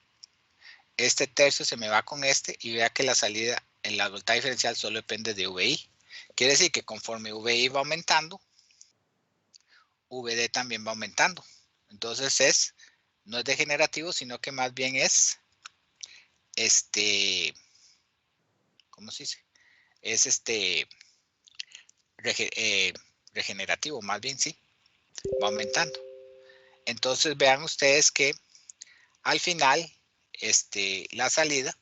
este tercio se me va con este y vea que la salida en la voltaje diferencial solo depende de VI. Quiere decir que conforme VI va aumentando, VD también va aumentando. Entonces no es degenerativo, sino que más bien es ¿cómo se dice? Es regenerativo, más bien, sí. Va aumentando. Entonces vean ustedes que al final la salida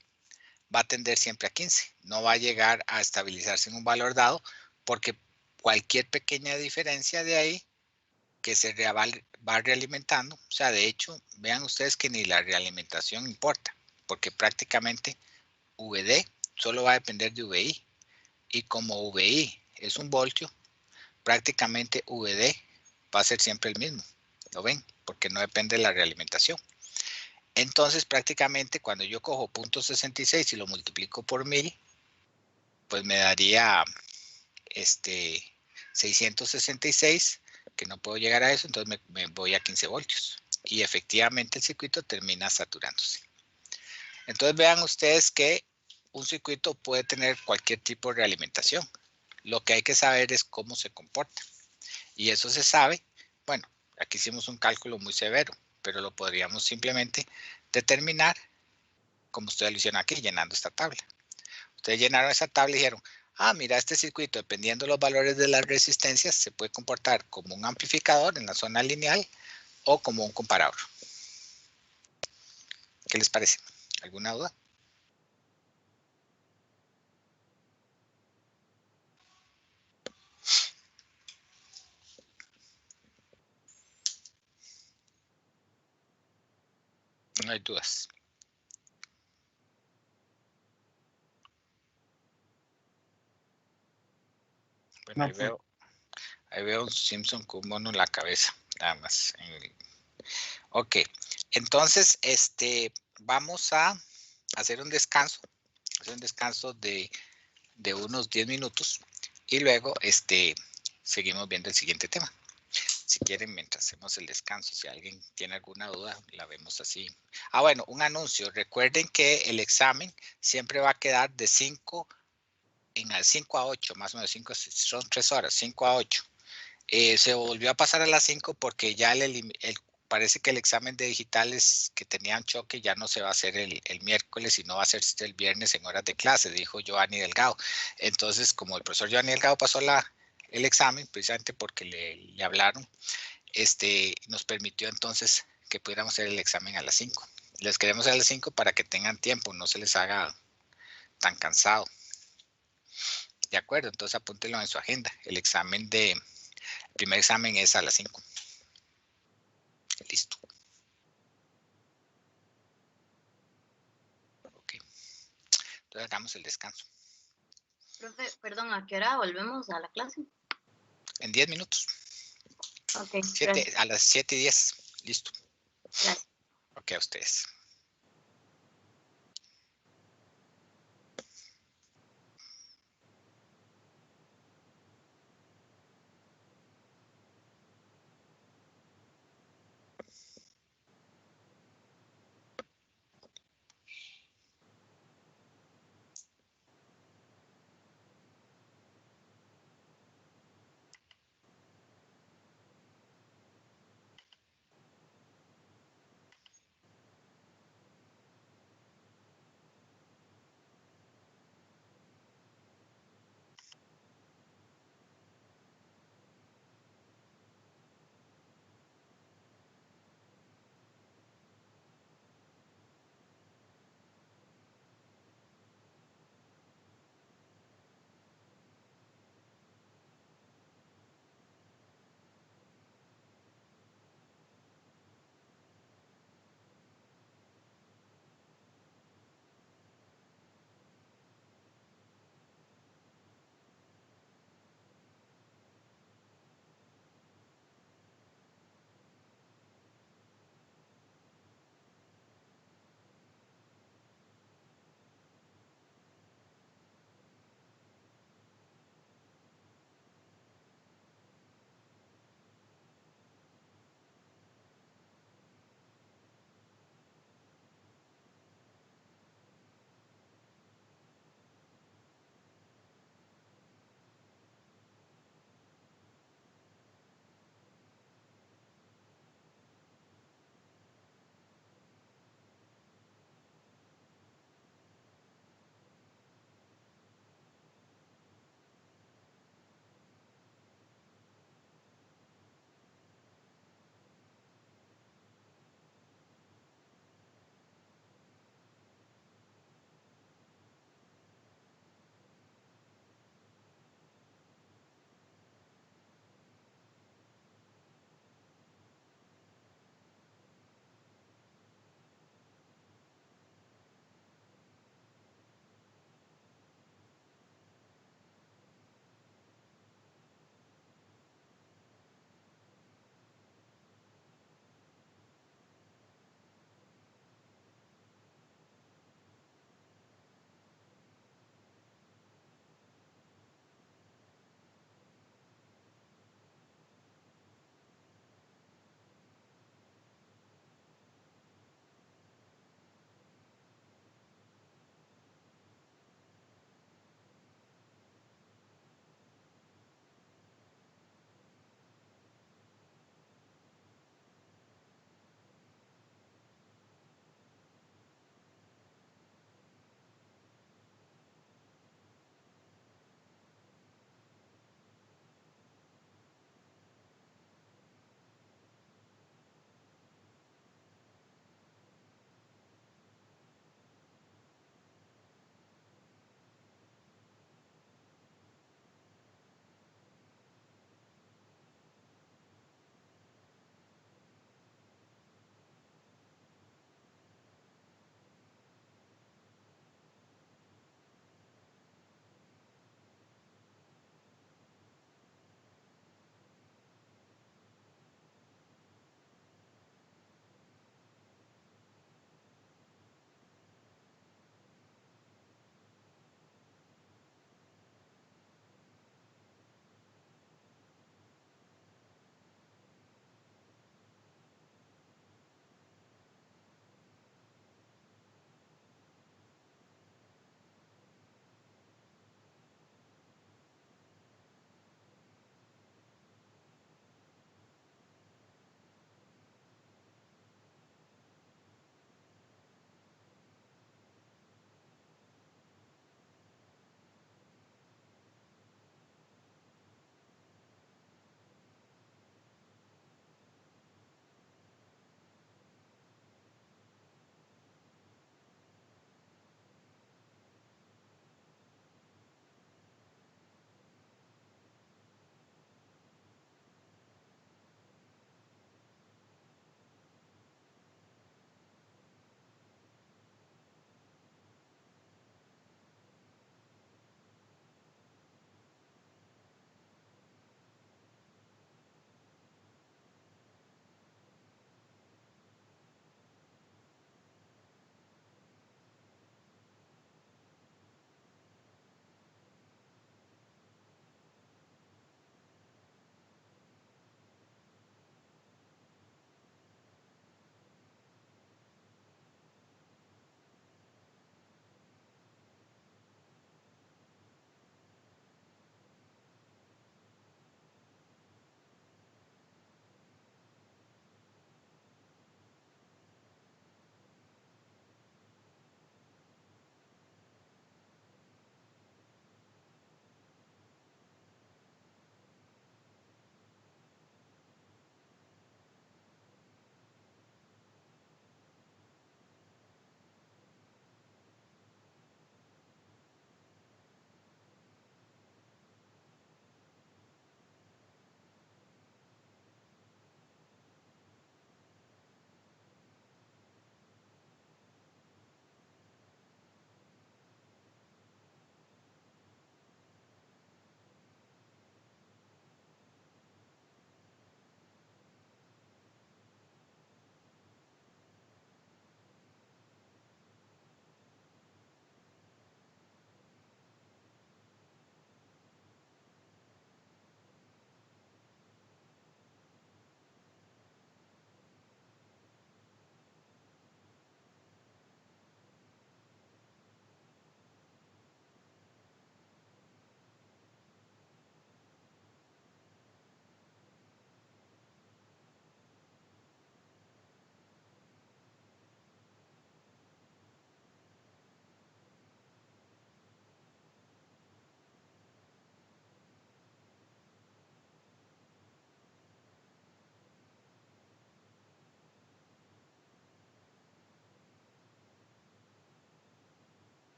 va a tender siempre a 15. No va a llegar a estabilizarse en un valor dado porque cualquier pequeña diferencia de ahí que se va realimentando, o sea, de hecho, vean ustedes que ni la realimentación importa, porque prácticamente VD solo va a depender de VI, y como VI es un voltio, prácticamente VD va a ser siempre el mismo, ¿lo ven? Porque no depende de la realimentación. Entonces, prácticamente, cuando yo cojo 0.66 y lo multiplico por 1000, pues me daría 666, que no puedo llegar a eso, entonces me voy a 15 voltios. Y efectivamente el circuito termina saturándose. Entonces vean ustedes que un circuito puede tener cualquier tipo de realimentación. Lo que hay que saber es cómo se comporta. Y eso se sabe, bueno, aquí hicimos un cálculo muy severo, pero lo podríamos simplemente determinar como ustedes lo hicieron aquí, llenando esta tabla. Ustedes llenaron esa tabla y dijeron, mira, este circuito, dependiendo de los valores de las resistencias, se puede comportar como un amplificador en la zona lineal o como un comparador. ¿Qué les parece? ¿Alguna duda? No hay dudas. Bueno, ahí veo un Simpson con un mono en la cabeza, nada más. Ok, entonces, vamos a hacer un descanso. De unos 10 minutos y luego, seguimos viendo el siguiente tema. Si quieren, mientras hacemos el descanso, si alguien tiene alguna duda, la vemos así. Bueno, un anuncio. Recuerden que el examen siempre va a quedar de 5 a 8, más o menos 5, son 3 horas, 5 a 8. Se volvió a pasar a las 5 porque ya parece que el examen de digitales que tenían choque ya no se va a hacer el miércoles, sino va a ser el viernes en horas de clase, dijo Giovanni Delgado. Entonces, como el profesor Giovanni Delgado pasó el examen, precisamente porque le hablaron, nos permitió entonces que pudiéramos hacer el examen a las 5. Les queremos hacer a las 5 para que tengan tiempo, no se les haga tan cansado. De acuerdo, entonces apúntenlo en su agenda. El primer examen es a las 5. Listo. Entonces hagamos el descanso. Profe, perdón, ¿a qué hora volvemos a la clase? En 10 minutos. Ok, gracias. A las 7:10. Listo. Gracias. Ok, a ustedes.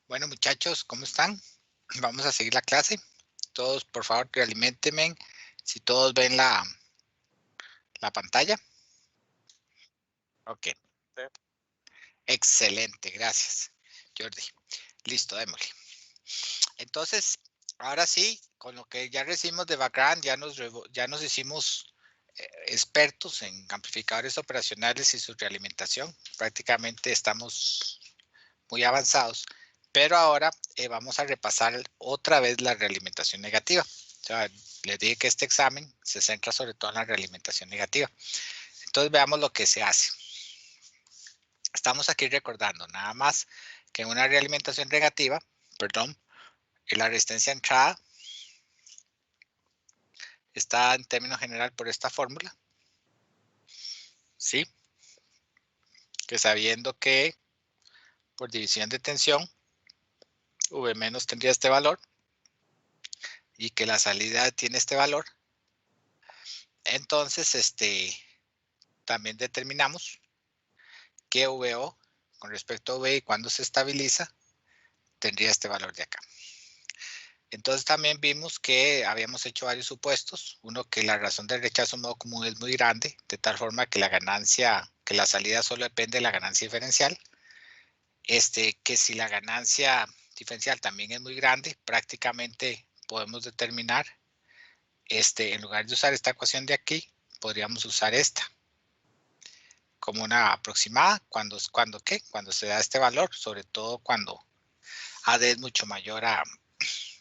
Bueno, muchachos, ¿cómo están? Vamos a seguir la clase. Todos, por favor, realiméntenme si todos ven la pantalla. Ok. Excelente, gracias, Jordi. Listo, démosle. Entonces, ahora sí, con lo que ya recibimos de background, ya nos hicimos expertos en amplificadores operacionales y su realimentación. Prácticamente estamos muy avanzados, pero ahora vamos a repasar otra vez la realimentación negativa. O sea, les dije que este examen se centra sobre todo en la realimentación negativa. Entonces veamos lo que se hace. Estamos aquí recordando nada más que en una realimentación negativa, la resistencia de entrada está en términos general por esta fórmula. ¿Sí? Que sabiendo que por división de tensión, V menos tendría este valor y que la salida tiene este valor. Entonces, también determinamos que VO con respecto a V y cuando se estabiliza, tendría este valor de acá. Entonces también vimos que habíamos hecho varios supuestos. Uno, que la razón del rechazo modo común es muy grande, de tal forma que que la salida solo depende de la ganancia diferencial. Que si la ganancia diferencial también es muy grande, prácticamente podemos determinar, en lugar de usar esta ecuación de aquí, podríamos usar esta como una aproximada cuando se da este valor, sobre todo cuando AD es mucho mayor a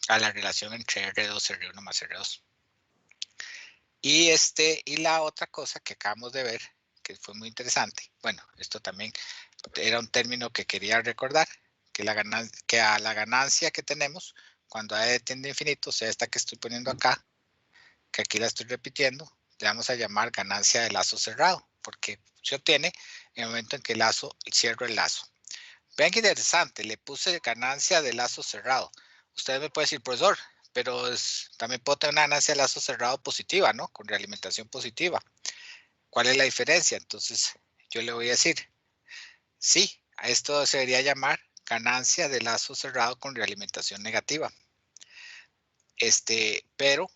la relación entre R2, R1 más R2. Y la otra cosa que acabamos de ver, que fue muy interesante, bueno, esto también era un término que quería recordar, que a la ganancia que tenemos cuando AD tiende a infinito, o sea, esta que estoy poniendo acá, que aquí la estoy repitiendo, le vamos a llamar ganancia de lazo cerrado, porque se obtiene en el momento en que cierro el lazo. Vean qué interesante, le puse ganancia de lazo cerrado. Usted me puede decir, profesor, pero también puedo tener una ganancia de lazo cerrado positiva, ¿no? Con realimentación positiva. ¿Cuál es la diferencia? Entonces, yo le voy a decir, sí, a esto se debería llamar ganancia de lazo cerrado con realimentación negativa. Pero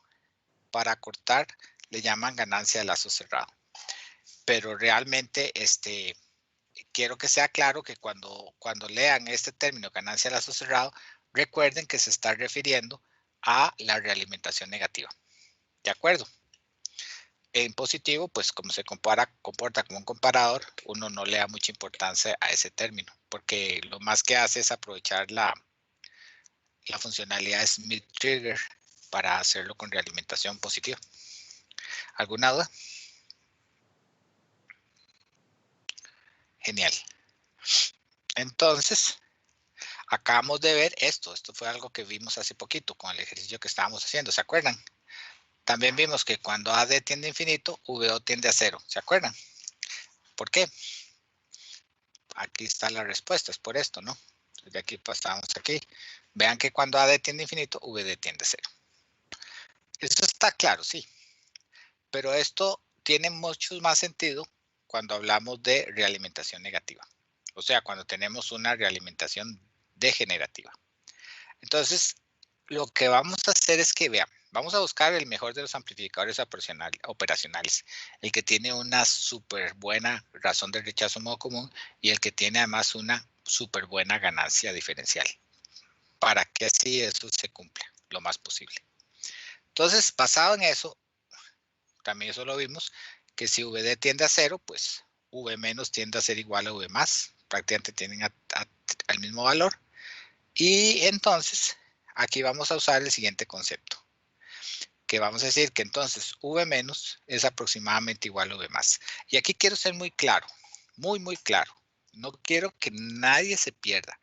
para cortar le llaman ganancia de lazo cerrado. Pero realmente, quiero que sea claro que cuando lean este término ganancia de lazo cerrado, recuerden que se está refiriendo a la realimentación negativa. ¿De acuerdo? En positivo, pues como se comporta como un comparador, uno no le da mucha importancia a ese término, porque lo más que hace es aprovechar la funcionalidad Smith-Trigger para hacerlo con realimentación positiva. ¿Alguna duda? Genial. Entonces, acabamos de ver esto. Esto fue algo que vimos hace poquito con el ejercicio que estábamos haciendo. ¿Se acuerdan? También vimos que cuando AD tiende a infinito, VO tiende a cero. ¿Se acuerdan? ¿Por qué? Aquí está la respuesta. Es por esto, ¿no? De aquí pasamos aquí. Vean que cuando AD tiende a infinito, VD tiende a cero. Eso está claro, sí. Pero esto tiene mucho más sentido cuando hablamos de realimentación negativa. O sea, cuando tenemos una realimentación degenerativa. Entonces, lo que vamos a hacer es que, vean, vamos a buscar el mejor de los amplificadores operacionales. El que tiene una súper buena razón de rechazo modo común y el que tiene además una súper buena ganancia diferencial. Para que así eso se cumpla lo más posible. Entonces, basado en eso, también eso lo vimos, que si VD tiende a cero, pues V menos tiende a ser igual a V más. Prácticamente tienen al mismo valor. Y entonces, aquí vamos a usar el siguiente concepto. Que vamos a decir que entonces V menos es aproximadamente igual a V más. Y aquí quiero ser muy claro, muy claro. No quiero que nadie se pierda.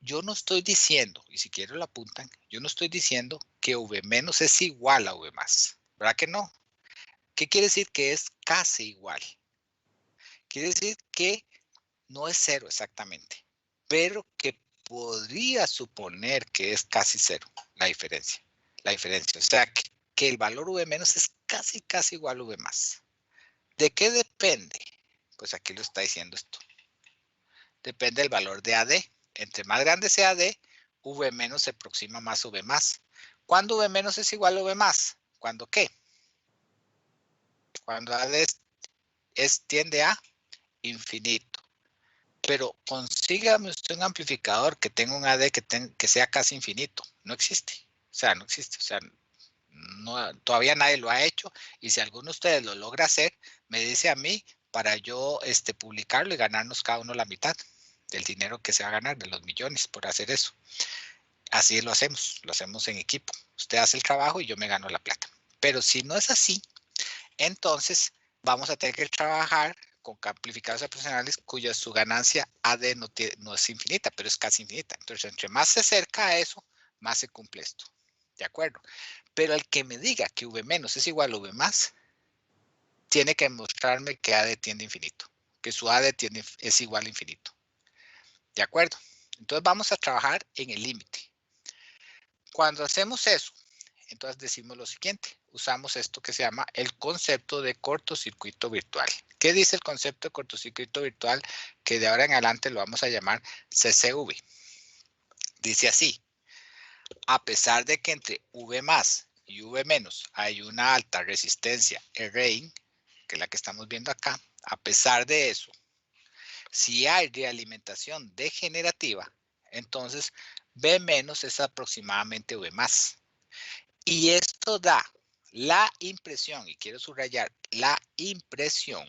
Yo no estoy diciendo, y si quiero lo apuntan, yo no estoy diciendo que V menos es igual a V más. ¿Verdad que no? ¿Qué quiere decir? Que es casi igual. Quiere decir que no es cero exactamente, pero que podría suponer que es casi cero la diferencia. O sea, que el valor V menos es casi igual a V más. ¿De qué depende? Pues aquí lo está diciendo esto. Depende del valor de AD. Entre más grande sea AD, V menos se aproxima más a V más. ¿Cuándo V menos es igual a V más? ¿Cuándo qué? Cuando AD tiende a infinito. Pero consígame usted un amplificador que tenga un AD que sea casi infinito. No existe. O sea, no existe. O sea, no, todavía nadie lo ha hecho. Y si alguno de ustedes lo logra hacer, me dice a mí para yo publicarlo y ganarnos cada uno la mitad del dinero que se va a ganar, de los millones por hacer eso. Así lo hacemos en equipo. Usted hace el trabajo y yo me gano la plata. Pero si no es así, entonces vamos a tener que trabajar con amplificadores profesionales cuya su ganancia AD no es infinita, pero es casi infinita. Entonces, entre más se acerca a eso, más se cumple esto. ¿De acuerdo? Pero el que me diga que V menos es igual a V más, tiene que mostrarme que AD tiende a infinito, que su AD es igual a infinito. ¿De acuerdo? Entonces vamos a trabajar en el límite. Cuando hacemos eso, entonces decimos lo siguiente. Usamos esto que se llama el concepto de cortocircuito virtual. ¿Qué dice el concepto de cortocircuito virtual? Que de ahora en adelante lo vamos a llamar CCV. Dice así. A pesar de que entre V más y V menos hay una alta resistencia RI, que es la que estamos viendo acá, a pesar de eso, si hay realimentación degenerativa, entonces V menos es aproximadamente V más. Y esto da la impresión, y quiero subrayar la impresión,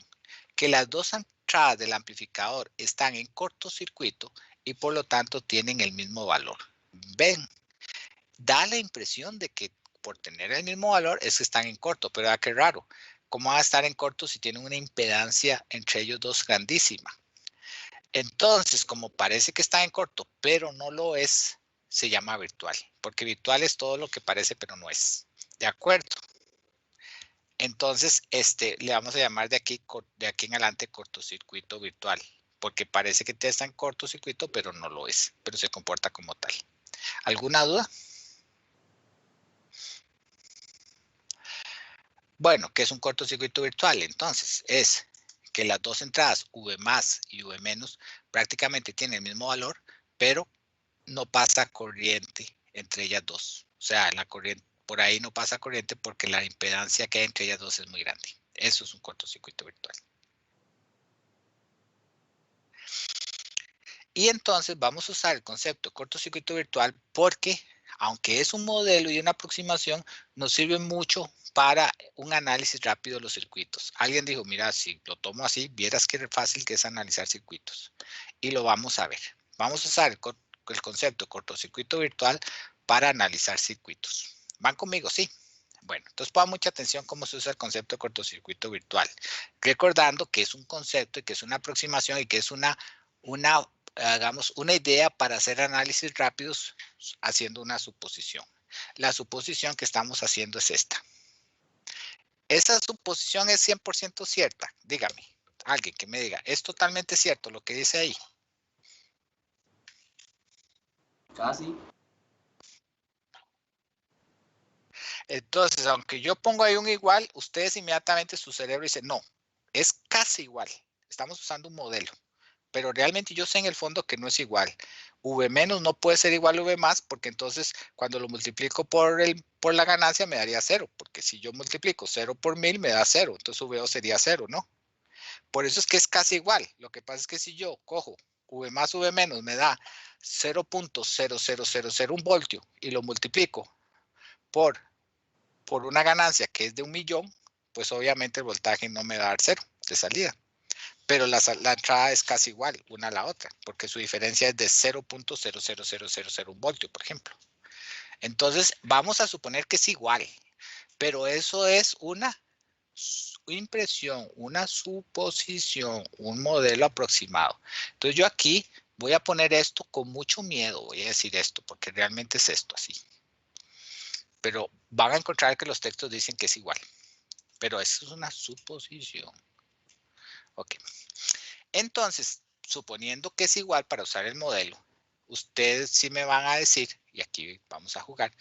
que las dos entradas del amplificador están en cortocircuito y por lo tanto tienen el mismo valor. ¿Ven? Da la impresión de que por tener el mismo valor es que están en corto, pero qué raro. ¿Cómo van a estar en corto si tienen una impedancia entre ellos dos grandísima? Entonces, como parece que está en corto, pero no lo es, se llama virtual, porque virtual es todo lo que parece, pero no es. ¿De acuerdo? Entonces, le vamos a llamar de aquí en adelante cortocircuito virtual, porque parece que está en cortocircuito, pero no lo es, pero se comporta como tal. ¿Alguna duda? Bueno, ¿qué es un cortocircuito virtual? Entonces, es que las dos entradas, V más y V menos, prácticamente tienen el mismo valor, pero no pasa corriente entre ellas dos. O sea, la corriente, por ahí no pasa corriente porque la impedancia que hay entre ellas dos es muy grande. Eso es un cortocircuito virtual. Y entonces vamos a usar el concepto de cortocircuito virtual porque, aunque es un modelo y una aproximación, nos sirve mucho para un análisis rápido de los circuitos. Alguien dijo, mira, si lo tomo así, vieras qué fácil que es analizar circuitos. Y lo vamos a ver. Vamos a usar el concepto de cortocircuito virtual para analizar circuitos. ¿Van conmigo? Sí. Bueno, entonces pongan mucha atención cómo se usa el concepto de cortocircuito virtual. Recordando que es un concepto y que es una aproximación y que es hagamos una idea para hacer análisis rápidos haciendo una suposición. La suposición que estamos haciendo es esta. ¿Esa suposición es 100% cierta? Dígame, alguien que me diga, ¿es totalmente cierto lo que dice ahí? Casi. Entonces, aunque yo pongo ahí un igual, ustedes inmediatamente su cerebro dice, no, es casi igual. Estamos usando un modelo. Pero realmente yo sé en el fondo que no es igual. V menos no puede ser igual a V más porque entonces cuando lo multiplico por la ganancia me daría 0. Porque si yo multiplico 0 por 1000 me da 0. Entonces VO sería 0, ¿no? Por eso es que es casi igual. Lo que pasa es que si yo cojo V más V menos me da 0.00001 voltio y lo multiplico por una ganancia que es de 1.000.000, pues obviamente el voltaje no me va a dar 0 de salida. Pero la entrada es casi igual una a la otra, porque su diferencia es de 0.00001 voltio, por ejemplo. Entonces, vamos a suponer que es igual, pero eso es una impresión, una suposición, un modelo aproximado. Entonces, yo aquí voy a poner esto con mucho miedo, voy a decir esto, porque realmente es esto así. Pero van a encontrar que los textos dicen que es igual, pero eso es una suposición. Ok. Entonces, suponiendo que es igual para usar el modelo, ustedes sí me van a decir, y aquí vamos a jugar,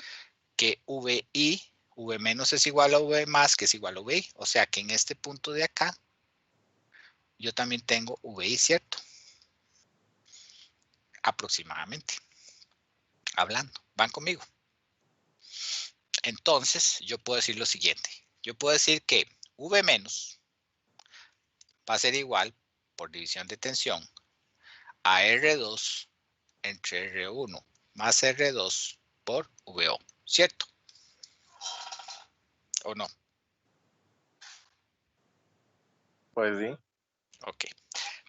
que VI, V menos es igual a V más, que es igual a VI. O sea que en este punto de acá, yo también tengo VI, ¿cierto? Aproximadamente. hablando. ¿Van conmigo? Entonces, yo puedo decir lo siguiente. Yo puedo decir que V menos va a ser igual, por división de tensión, a R2 entre R1 más R2 por VO, ¿cierto? ¿O no? Pues sí. Ok.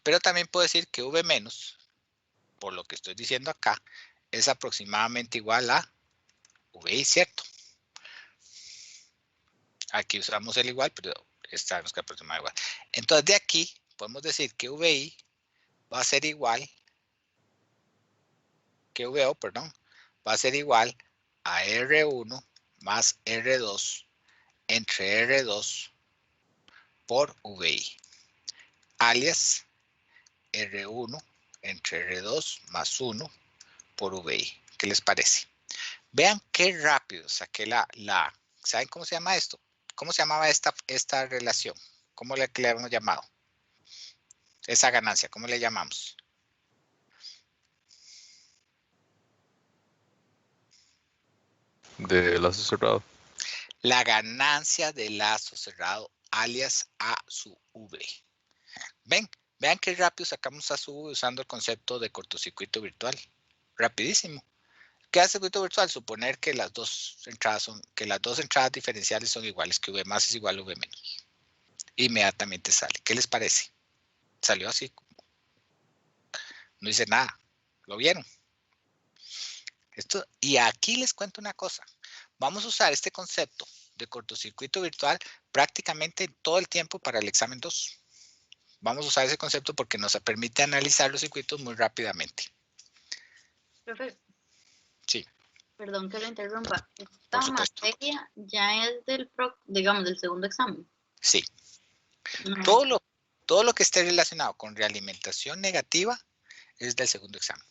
Pero también puedo decir que V menos, por lo que estoy diciendo acá, es aproximadamente igual a VI, ¿cierto? Aquí usamos el igual, pero sabemos que aproxima igual. Entonces, de aquí podemos decir que VI va a ser igual, que VO, perdón, va a ser igual a R1 más R2 entre R2 por VI, alias R1 entre R2 más 1 por VI. ¿Qué les parece? Vean qué rápido saqué ¿saben cómo se llama esto? ¿Cómo se llamaba esta relación? ¿Cómo le hemos llamado? Esa ganancia, ¿cómo le llamamos? De lazo cerrado. La ganancia de lazo cerrado, alias A sub V. Vean qué rápido sacamos A sub V usando el concepto de cortocircuito virtual. Rapidísimo. ¿Qué hace circuito virtual? Suponer que las dos entradas diferenciales son iguales, que V más es igual a V menos. Inmediatamente sale. ¿Qué les parece? Salió así. No dice nada. ¿Lo vieron? Y aquí les cuento una cosa. Vamos a usar este concepto de cortocircuito virtual prácticamente todo el tiempo para el examen 2. Vamos a usar ese concepto porque nos permite analizar los circuitos muy rápidamente. Profe, Sí. perdón que lo interrumpa. Por Esta supuesto. materia ya es del segundo examen. Sí. No. Todo lo que esté relacionado con realimentación negativa es del segundo examen.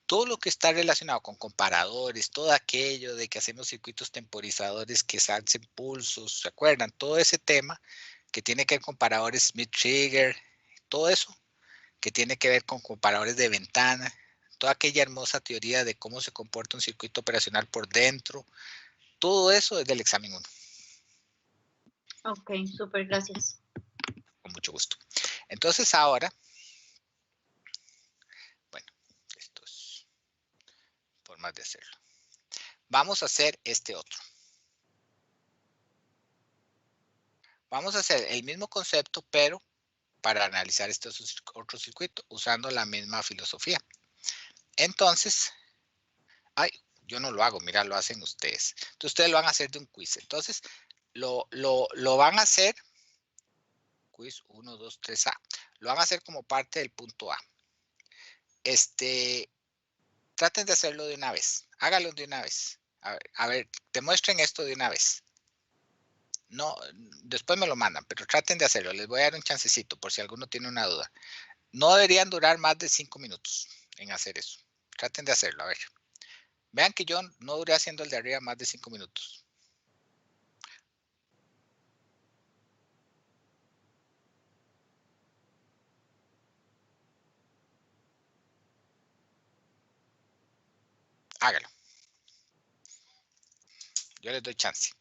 Todo lo que está relacionado con comparadores, todo aquello de que hacemos circuitos temporizadores que hacen pulsos, ¿se acuerdan? Todo ese tema que tiene que ver con comparadores Smith-Trigger, todo eso que tiene que ver con comparadores de ventana, toda aquella hermosa teoría de cómo se comporta un circuito operacional por dentro, todo eso es del examen 1. Ok, súper, gracias. Con mucho gusto. Entonces ahora, bueno, esto es formas de hacerlo. Vamos a hacer este otro. Vamos a hacer el mismo concepto, pero para analizar este otro circuito, usando la misma filosofía. Entonces, yo no lo hago, mira, lo hacen ustedes. Entonces, ustedes lo van a hacer de un quiz. Entonces, lo van a hacer, quiz 1, 2, 3A. Lo van a hacer como parte del punto A. Traten de hacerlo de una vez. Háganlo de una vez. A ver, demuestren esto de una vez. No, después me lo mandan, pero traten de hacerlo. Les voy a dar un chancecito por si alguno tiene una duda. No deberían durar más de 5 minutos en hacer eso. Traten de hacerlo, a ver. Vean que yo no duré haciendo el de arriba más de 5 minutos. Hágalo. Yo les doy chance.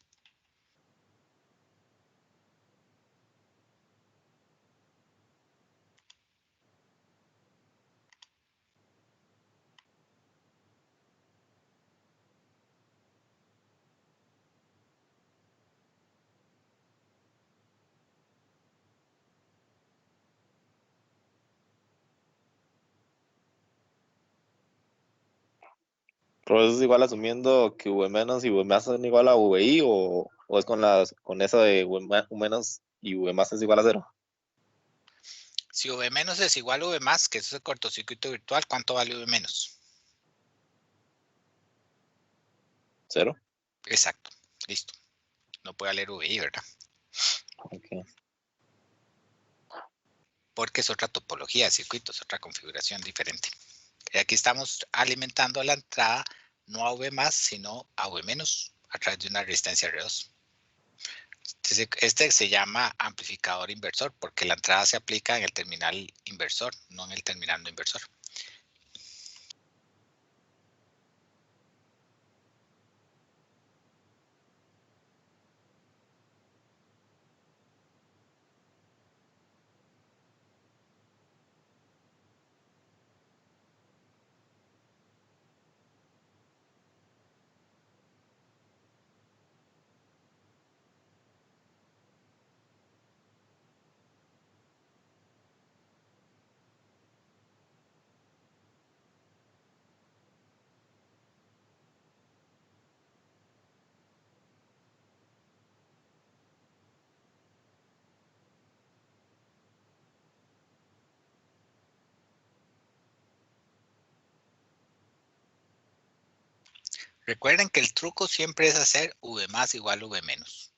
¿Pero eso es igual asumiendo que V menos y V más son igual a VI o es con eso de V menos y V más es igual a 0? Si V menos es igual a V más, que eso es el cortocircuito virtual, ¿cuánto vale V menos? 0. Exacto. Listo. No puede valer VI, ¿verdad? Ok. Porque es otra topología de circuitos, otra configuración diferente. Y aquí estamos alimentando la entrada no a V más, sino a V menos a través de una resistencia R2. Este se llama amplificador inversor porque la entrada se aplica en el terminal inversor, no en el terminal no inversor. Recuerden que el truco siempre es hacer V más igual a V menos.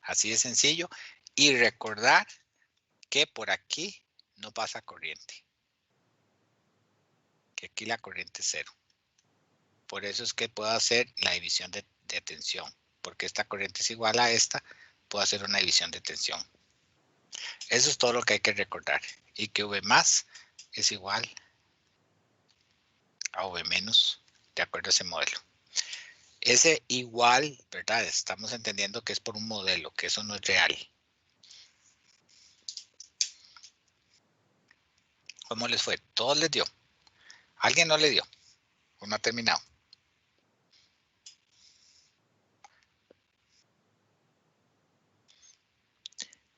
Así de sencillo. Y recordar que por aquí no pasa corriente. Que aquí la corriente es 0. Por eso es que puedo hacer la división de tensión. Porque esta corriente es igual a esta, puedo hacer una división de tensión. Eso es todo lo que hay que recordar. Y que V más es igual a V menos, de acuerdo a ese modelo. Ese igual, ¿verdad? Estamos entendiendo que es por un modelo, que eso no es real. ¿Cómo les fue? ¿Todos les dio? ¿Alguien no le dio? ¿O no ha terminado?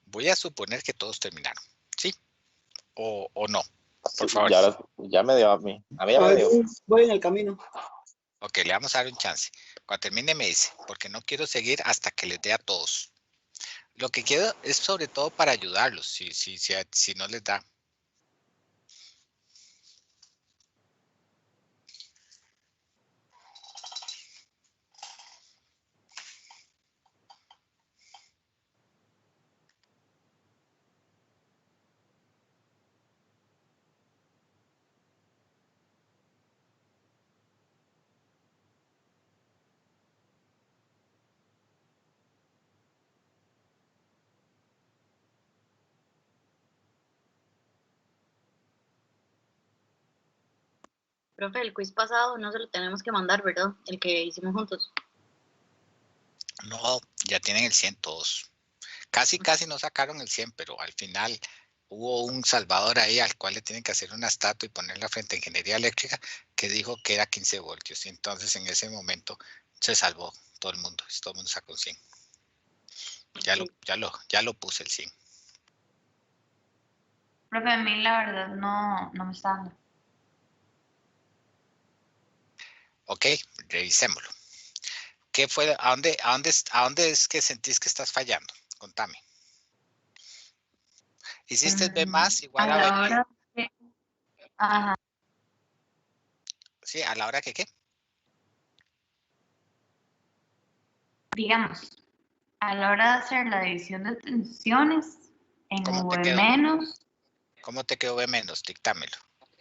Voy a suponer que todos terminaron, ¿sí? ¿O no? Por favor. Ya me dio a mí. A mí ya me dio. Voy en el camino. Ok, le vamos a dar un chance. Cuando termine me dice, porque no quiero seguir hasta que les dé a todos. Lo que quiero es sobre todo para ayudarlos, si no les da. Profe, el quiz pasado no se lo tenemos que mandar, ¿verdad? El que hicimos juntos. No, ya tienen el 100 todos. Casi no sacaron el 100, pero al final hubo un salvador ahí al cual le tienen que hacer una estatua y ponerla frente a ingeniería eléctrica que dijo que era 15 voltios. Y entonces en ese momento se salvó todo el mundo. Todo el mundo sacó un 100. Ya lo puse el 100. Profe, a mí la verdad no me está dando. Ok, revisémoslo. ¿Qué fue? ¿A dónde es que sentís que estás fallando? Contame. ¿Hiciste B más igual a A la B? hora que, ajá, Sí, a la hora que qué. digamos, a la hora de hacer la división de tensiones en ¿Cómo te V quedó? menos, ¿Cómo te quedó V menos? Dictámelo.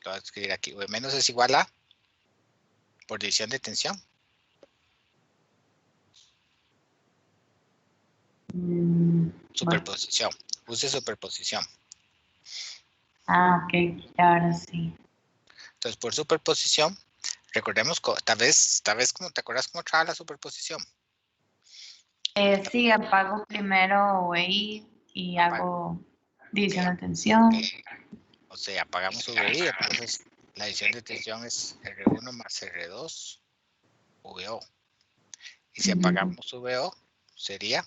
Lo voy a escribir aquí. V menos es igual a, por división de tensión. Superposición. Use superposición. ok, ahora sí. Entonces, por superposición, recordemos, tal vez como te acuerdas cómo trabaja la superposición. Sí, apago primero VI y hago división de tensión. O sea, apagamos VI, entonces la división de tensión es R1 más R2 VO. Y si apagamos VO, sería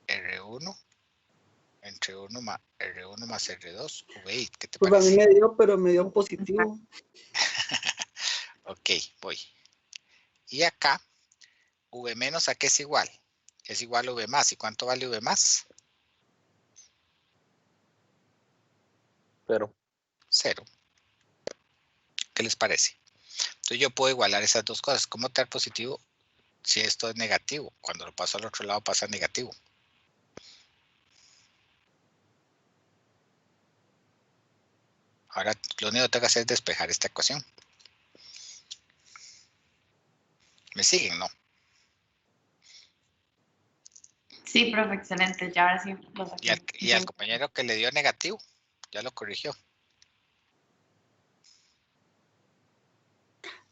R1 entre R1 más R2 VI. ¿Qué te Pues a mí parece? me dio, pero me dio positivo. Ok, voy. Y acá, V menos, ¿a qué es igual? Es igual a V más. ¿Y cuánto vale V más? 0. 0. ¿Qué les parece? Entonces yo puedo igualar esas dos cosas. ¿Cómo te da positivo si esto es negativo? Cuando lo paso al otro lado pasa negativo. Ahora lo único que tengo que hacer es despejar esta ecuación. ¿Me siguen? No. Sí, profe, excelente. Ya ahora sí lo saqué. Y al compañero que le dio negativo, ya lo corrigió.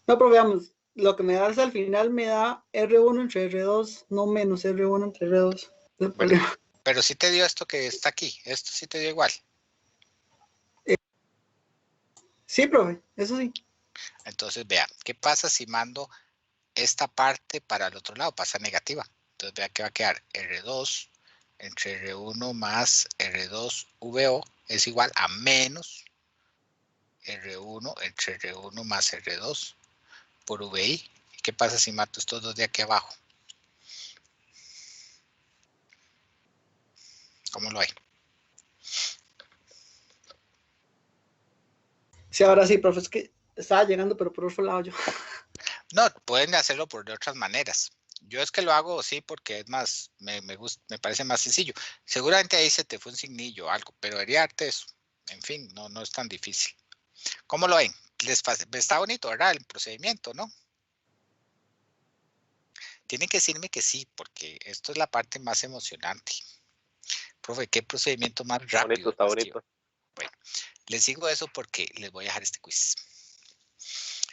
No, pero veamos, lo que me das al final me da R1 entre R2, no menos R1 entre R2. Bueno, pero sí te dio esto que está aquí. Esto sí te dio igual. Sí, profe, eso sí. Entonces, vea, ¿qué pasa si mando esta parte para el otro lado? Pasa negativa. Entonces, vea que va a quedar R2 entre R1 más R2 VO es igual a menos R1 entre R1 más R2 por VI. ¿Y qué pasa si mato estos dos de aquí abajo? ¿Cómo lo hay? Sí, ahora sí, profe, es que estaba llegando, pero por otro lado yo. No, pueden hacerlo por de otras maneras. Yo es que lo hago así porque es más, me parece más sencillo. Seguramente ahí se te fue un signillo o algo, pero debería darte eso. En fin, no es tan difícil. ¿Cómo lo ven? Está bonito, ¿verdad? El procedimiento, ¿no? Tienen que decirme que sí, porque esto es la parte más emocionante. Profe, ¿qué procedimiento más rápido? Está bonito. Bueno, les digo eso porque les voy a dejar este quiz.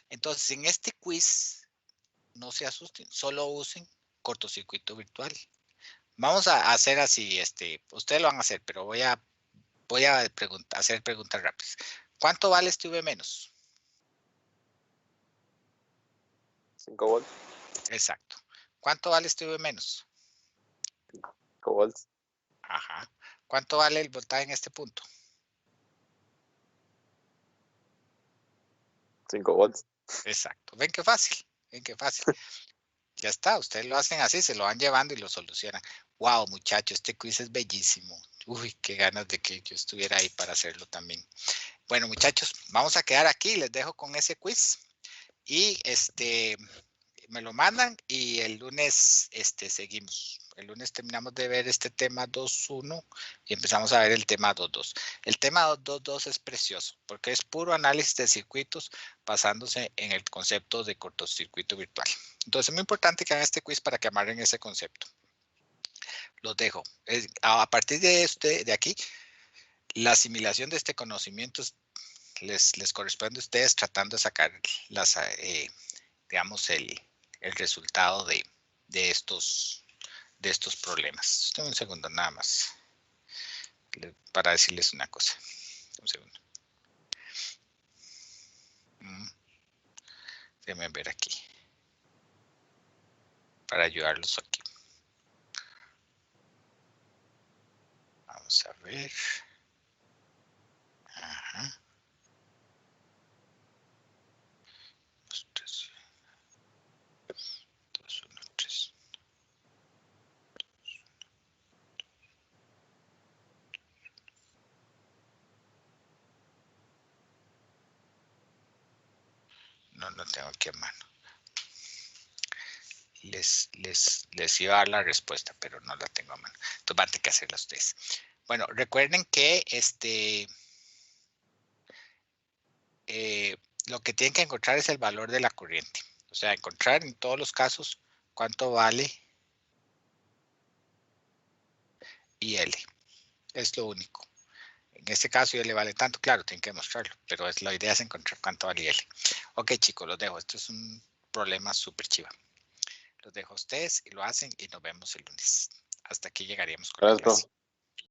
Entonces, en este quiz, no se asusten, solo usen cortocircuito virtual. Vamos a hacer así, ustedes lo van a hacer, pero voy a hacer preguntas rápidas. ¿Cuánto vale este V menos? 5 volts. Exacto. ¿Cuánto vale este V menos? 5 volts. Ajá. ¿Cuánto vale el voltaje en este punto? 5 volts. Exacto. ¿Ven qué fácil? ¿Ven qué fácil? Ya está, ustedes lo hacen así, se lo van llevando y lo solucionan. Wow, muchachos, este quiz es bellísimo. Uy, qué ganas de que yo estuviera ahí para hacerlo también. Bueno, muchachos, vamos a quedar aquí, les dejo con ese quiz. Y me lo mandan y el lunes seguimos. El lunes terminamos de ver este tema 2.1 y empezamos a ver el tema 2.2. El tema 2.2 es precioso porque es puro análisis de circuitos basándose en el concepto de cortocircuito virtual. Entonces es muy importante que hagan este quiz para que amarren ese concepto. Los dejo. A partir de aquí, la asimilación de este conocimiento les corresponde a ustedes tratando de sacar digamos, el resultado de estos problemas. Dame un segundo nada más para decirles una cosa. Un segundo. Déjenme ver aquí para ayudarlos aquí. Vamos a ver. Ajá. 2, 3. 2, 1, 3. No lo tengo aquí a mano. Les iba a dar la respuesta, pero no la tengo a mano. Entonces van a tener que hacerla ustedes. Bueno, recuerden que lo que tienen que encontrar es el valor de la corriente. O sea, encontrar en todos los casos cuánto vale IL. Es lo único. En este caso IL vale tanto, claro, tienen que demostrarlo, pero la idea es encontrar cuánto vale IL. Ok, chicos, los dejo. Esto es un problema súper chiva. Los dejo a ustedes y lo hacen y nos vemos el lunes. Hasta aquí llegaríamos con la clase.